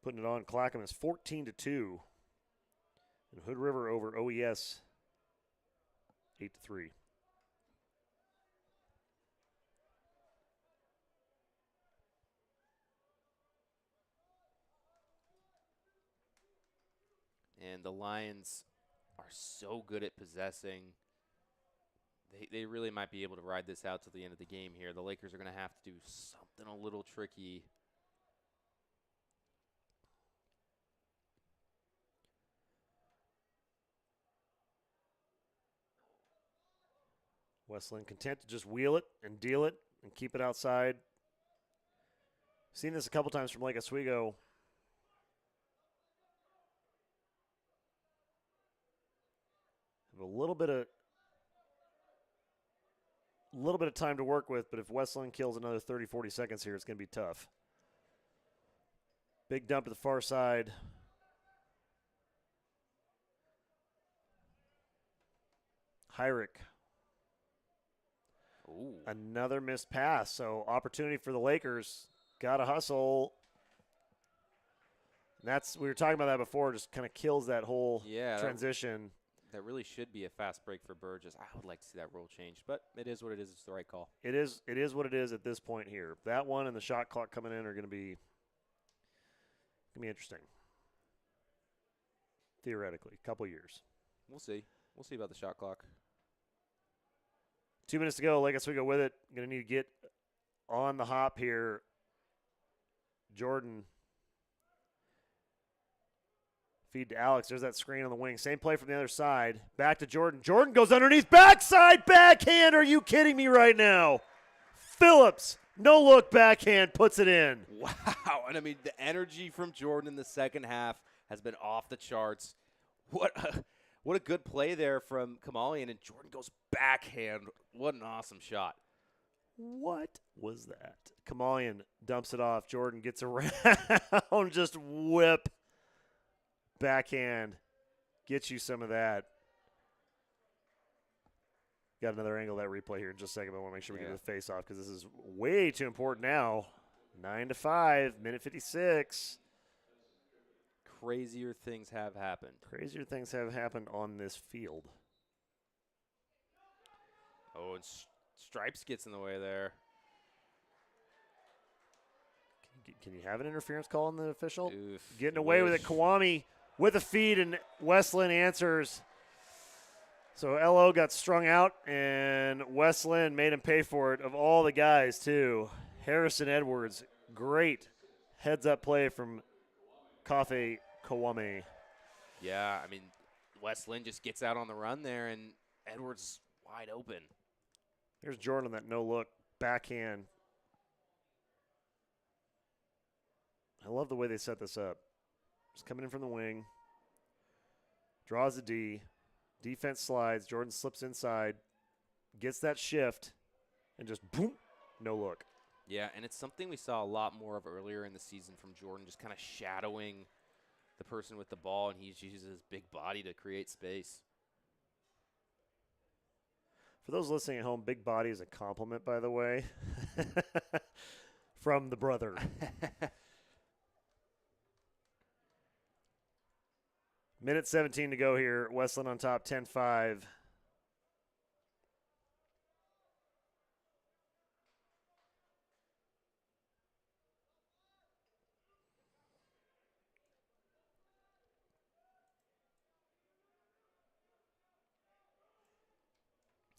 putting it on Clackamas 14-2. And Hood River over OES 8-3. And the Lions are so good at possessing. They really might be able to ride this out to the end of the game here. The Lakers are going to have to do something a little tricky. West Linn content to just wheel it and deal it and keep it outside. Seen this a couple times from Lake Oswego. Have a little bit of time to work with, but if West Linn kills another 30, 40 seconds here, it's going to be tough. Big dump to the far side. Hyrick. Ooh. Another missed pass. So opportunity for the Lakers. Got to hustle. And we were talking about that before. Just kind of kills that whole transition. That really should be a fast break for Burgess. I would like to see that rule changed, but it is what it is. It's the right call. It is what it is at this point here. That one and the shot clock coming in are going to be interesting. Theoretically, a couple years. We'll see. We'll see about the shot clock. 2 minutes to go. Lake Oswego with it. Going to need to get on the hop here. Jordan. Feed to Alex. There's that screen on the wing. Same play from the other side. Back to Jordan. Jordan goes underneath. Backside backhand. Are you kidding me right now? Phillips, no look backhand, puts it in. Wow. And I mean, the energy from Jordan in the second half has been off the charts. What a good play there from Kamalian, and Jordan goes backhand. What an awesome shot. What was that? Kamalian dumps it off. Jordan gets around. Just whip. Backhand. Gets you some of that. Got another angle of that replay here in just a second, but I want to make sure we get the face off because this is way too important now. 9-5, minute 56. Crazier things have happened. Crazier things have happened on this field. Oh, and Stripes gets in the way there. Can you have an interference call on the official? Oof, Getting away with it. Kawami with a feed, and Westland answers. So LO got strung out, and Westland made him pay for it, of all the guys, too. Harrison Edwards, great heads-up play from Kafe Kawame. Yeah, I mean, Westland just gets out on the run there, and Edwards wide open. Here's Jordan on that no-look backhand. I love the way they set this up. Just coming in from the wing. Draws the D. Defense slides. Jordan slips inside. Gets that shift. And just boom, no look. Yeah, and it's something we saw a lot more of earlier in the season from Jordan, just kind of shadowing the person with the ball, and he uses his big body to create space. For those listening at home, big body is a compliment, by the way, from the brother. Minute 17 to go here. Westland on top, 10-5.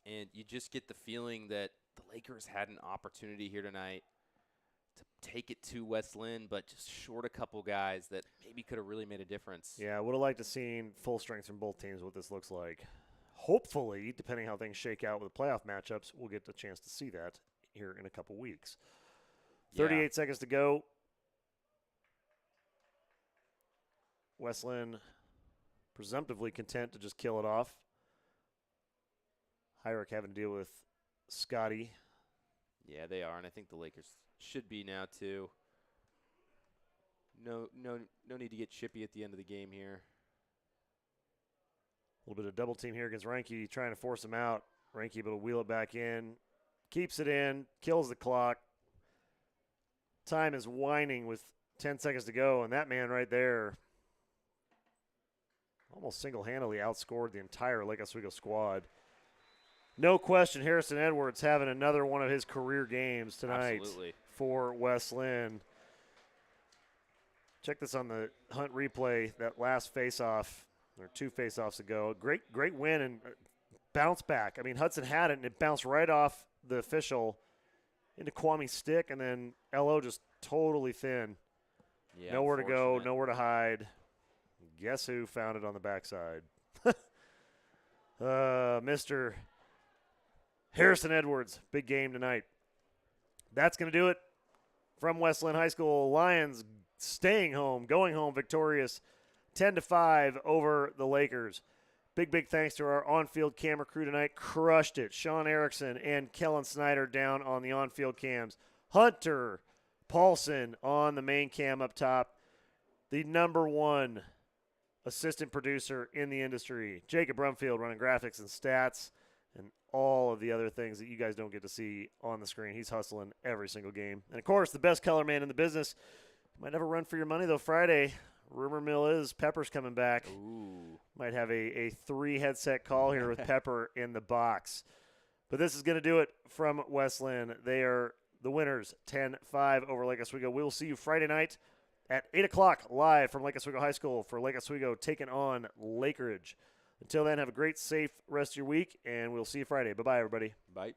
And you just get the feeling that the Lakers had an opportunity here tonight to take it to West Linn, but just short a couple guys that maybe could have really made a difference. Yeah, I would have liked to seen full strength from both teams, what this looks like. Hopefully, depending how things shake out with the playoff matchups, we'll get the chance to see that here in a couple weeks. 38 seconds to go. West Linn presumptively content to just kill it off. Hyrick having to deal with Scotty. Yeah, they are, and I think the Lakers should be now too. No need to get chippy at the end of the game here. A little bit of double team here against Reinke, trying to force him out. Reinke able to wheel it back in, keeps it in, kills the clock. Time is winding with 10 seconds to go, and that man right there almost single-handedly outscored the entire Lake Oswego squad. No question, Harrison Edwards having another one of his career games tonight. Absolutely. For West Linn. Check this on the Hunt replay, that last face-off, or two face-offs ago. Great win and bounce back. I mean, Hudson had it, and it bounced right off the official into Kwame's stick, and then LO just totally thin. Yeah, nowhere to go, nowhere to hide. Guess who found it on the backside? Mr. Harrison Edwards, big game tonight. That's going to do it from West Linn High School. Lions staying home, going home victorious 10-5 over the Lakers. Big thanks to our on-field camera crew tonight. Crushed it. Sean Erickson and Kellen Snyder down on the on-field cams. Hunter Paulson on the main cam up top. The #1 assistant producer in the industry. Jacob Brumfield running graphics and stats and all of the other things that you guys don't get to see on the screen. He's hustling every single game. And, of course, the best color man in the business. Might have a run for your money, though, Friday. Rumor mill is Pepper's coming back. Ooh. Might have a 3-headset call here with Pepper in the box. But this is going to do it from West Linn. They are the winners, 10-5 over Lake Oswego. We will see you Friday night at 8 o'clock live from Lake Oswego High School for Lake Oswego taking on Lakeridge. Until then, have a great, safe rest of your week, and we'll see you Friday. Bye-bye, everybody. Bye.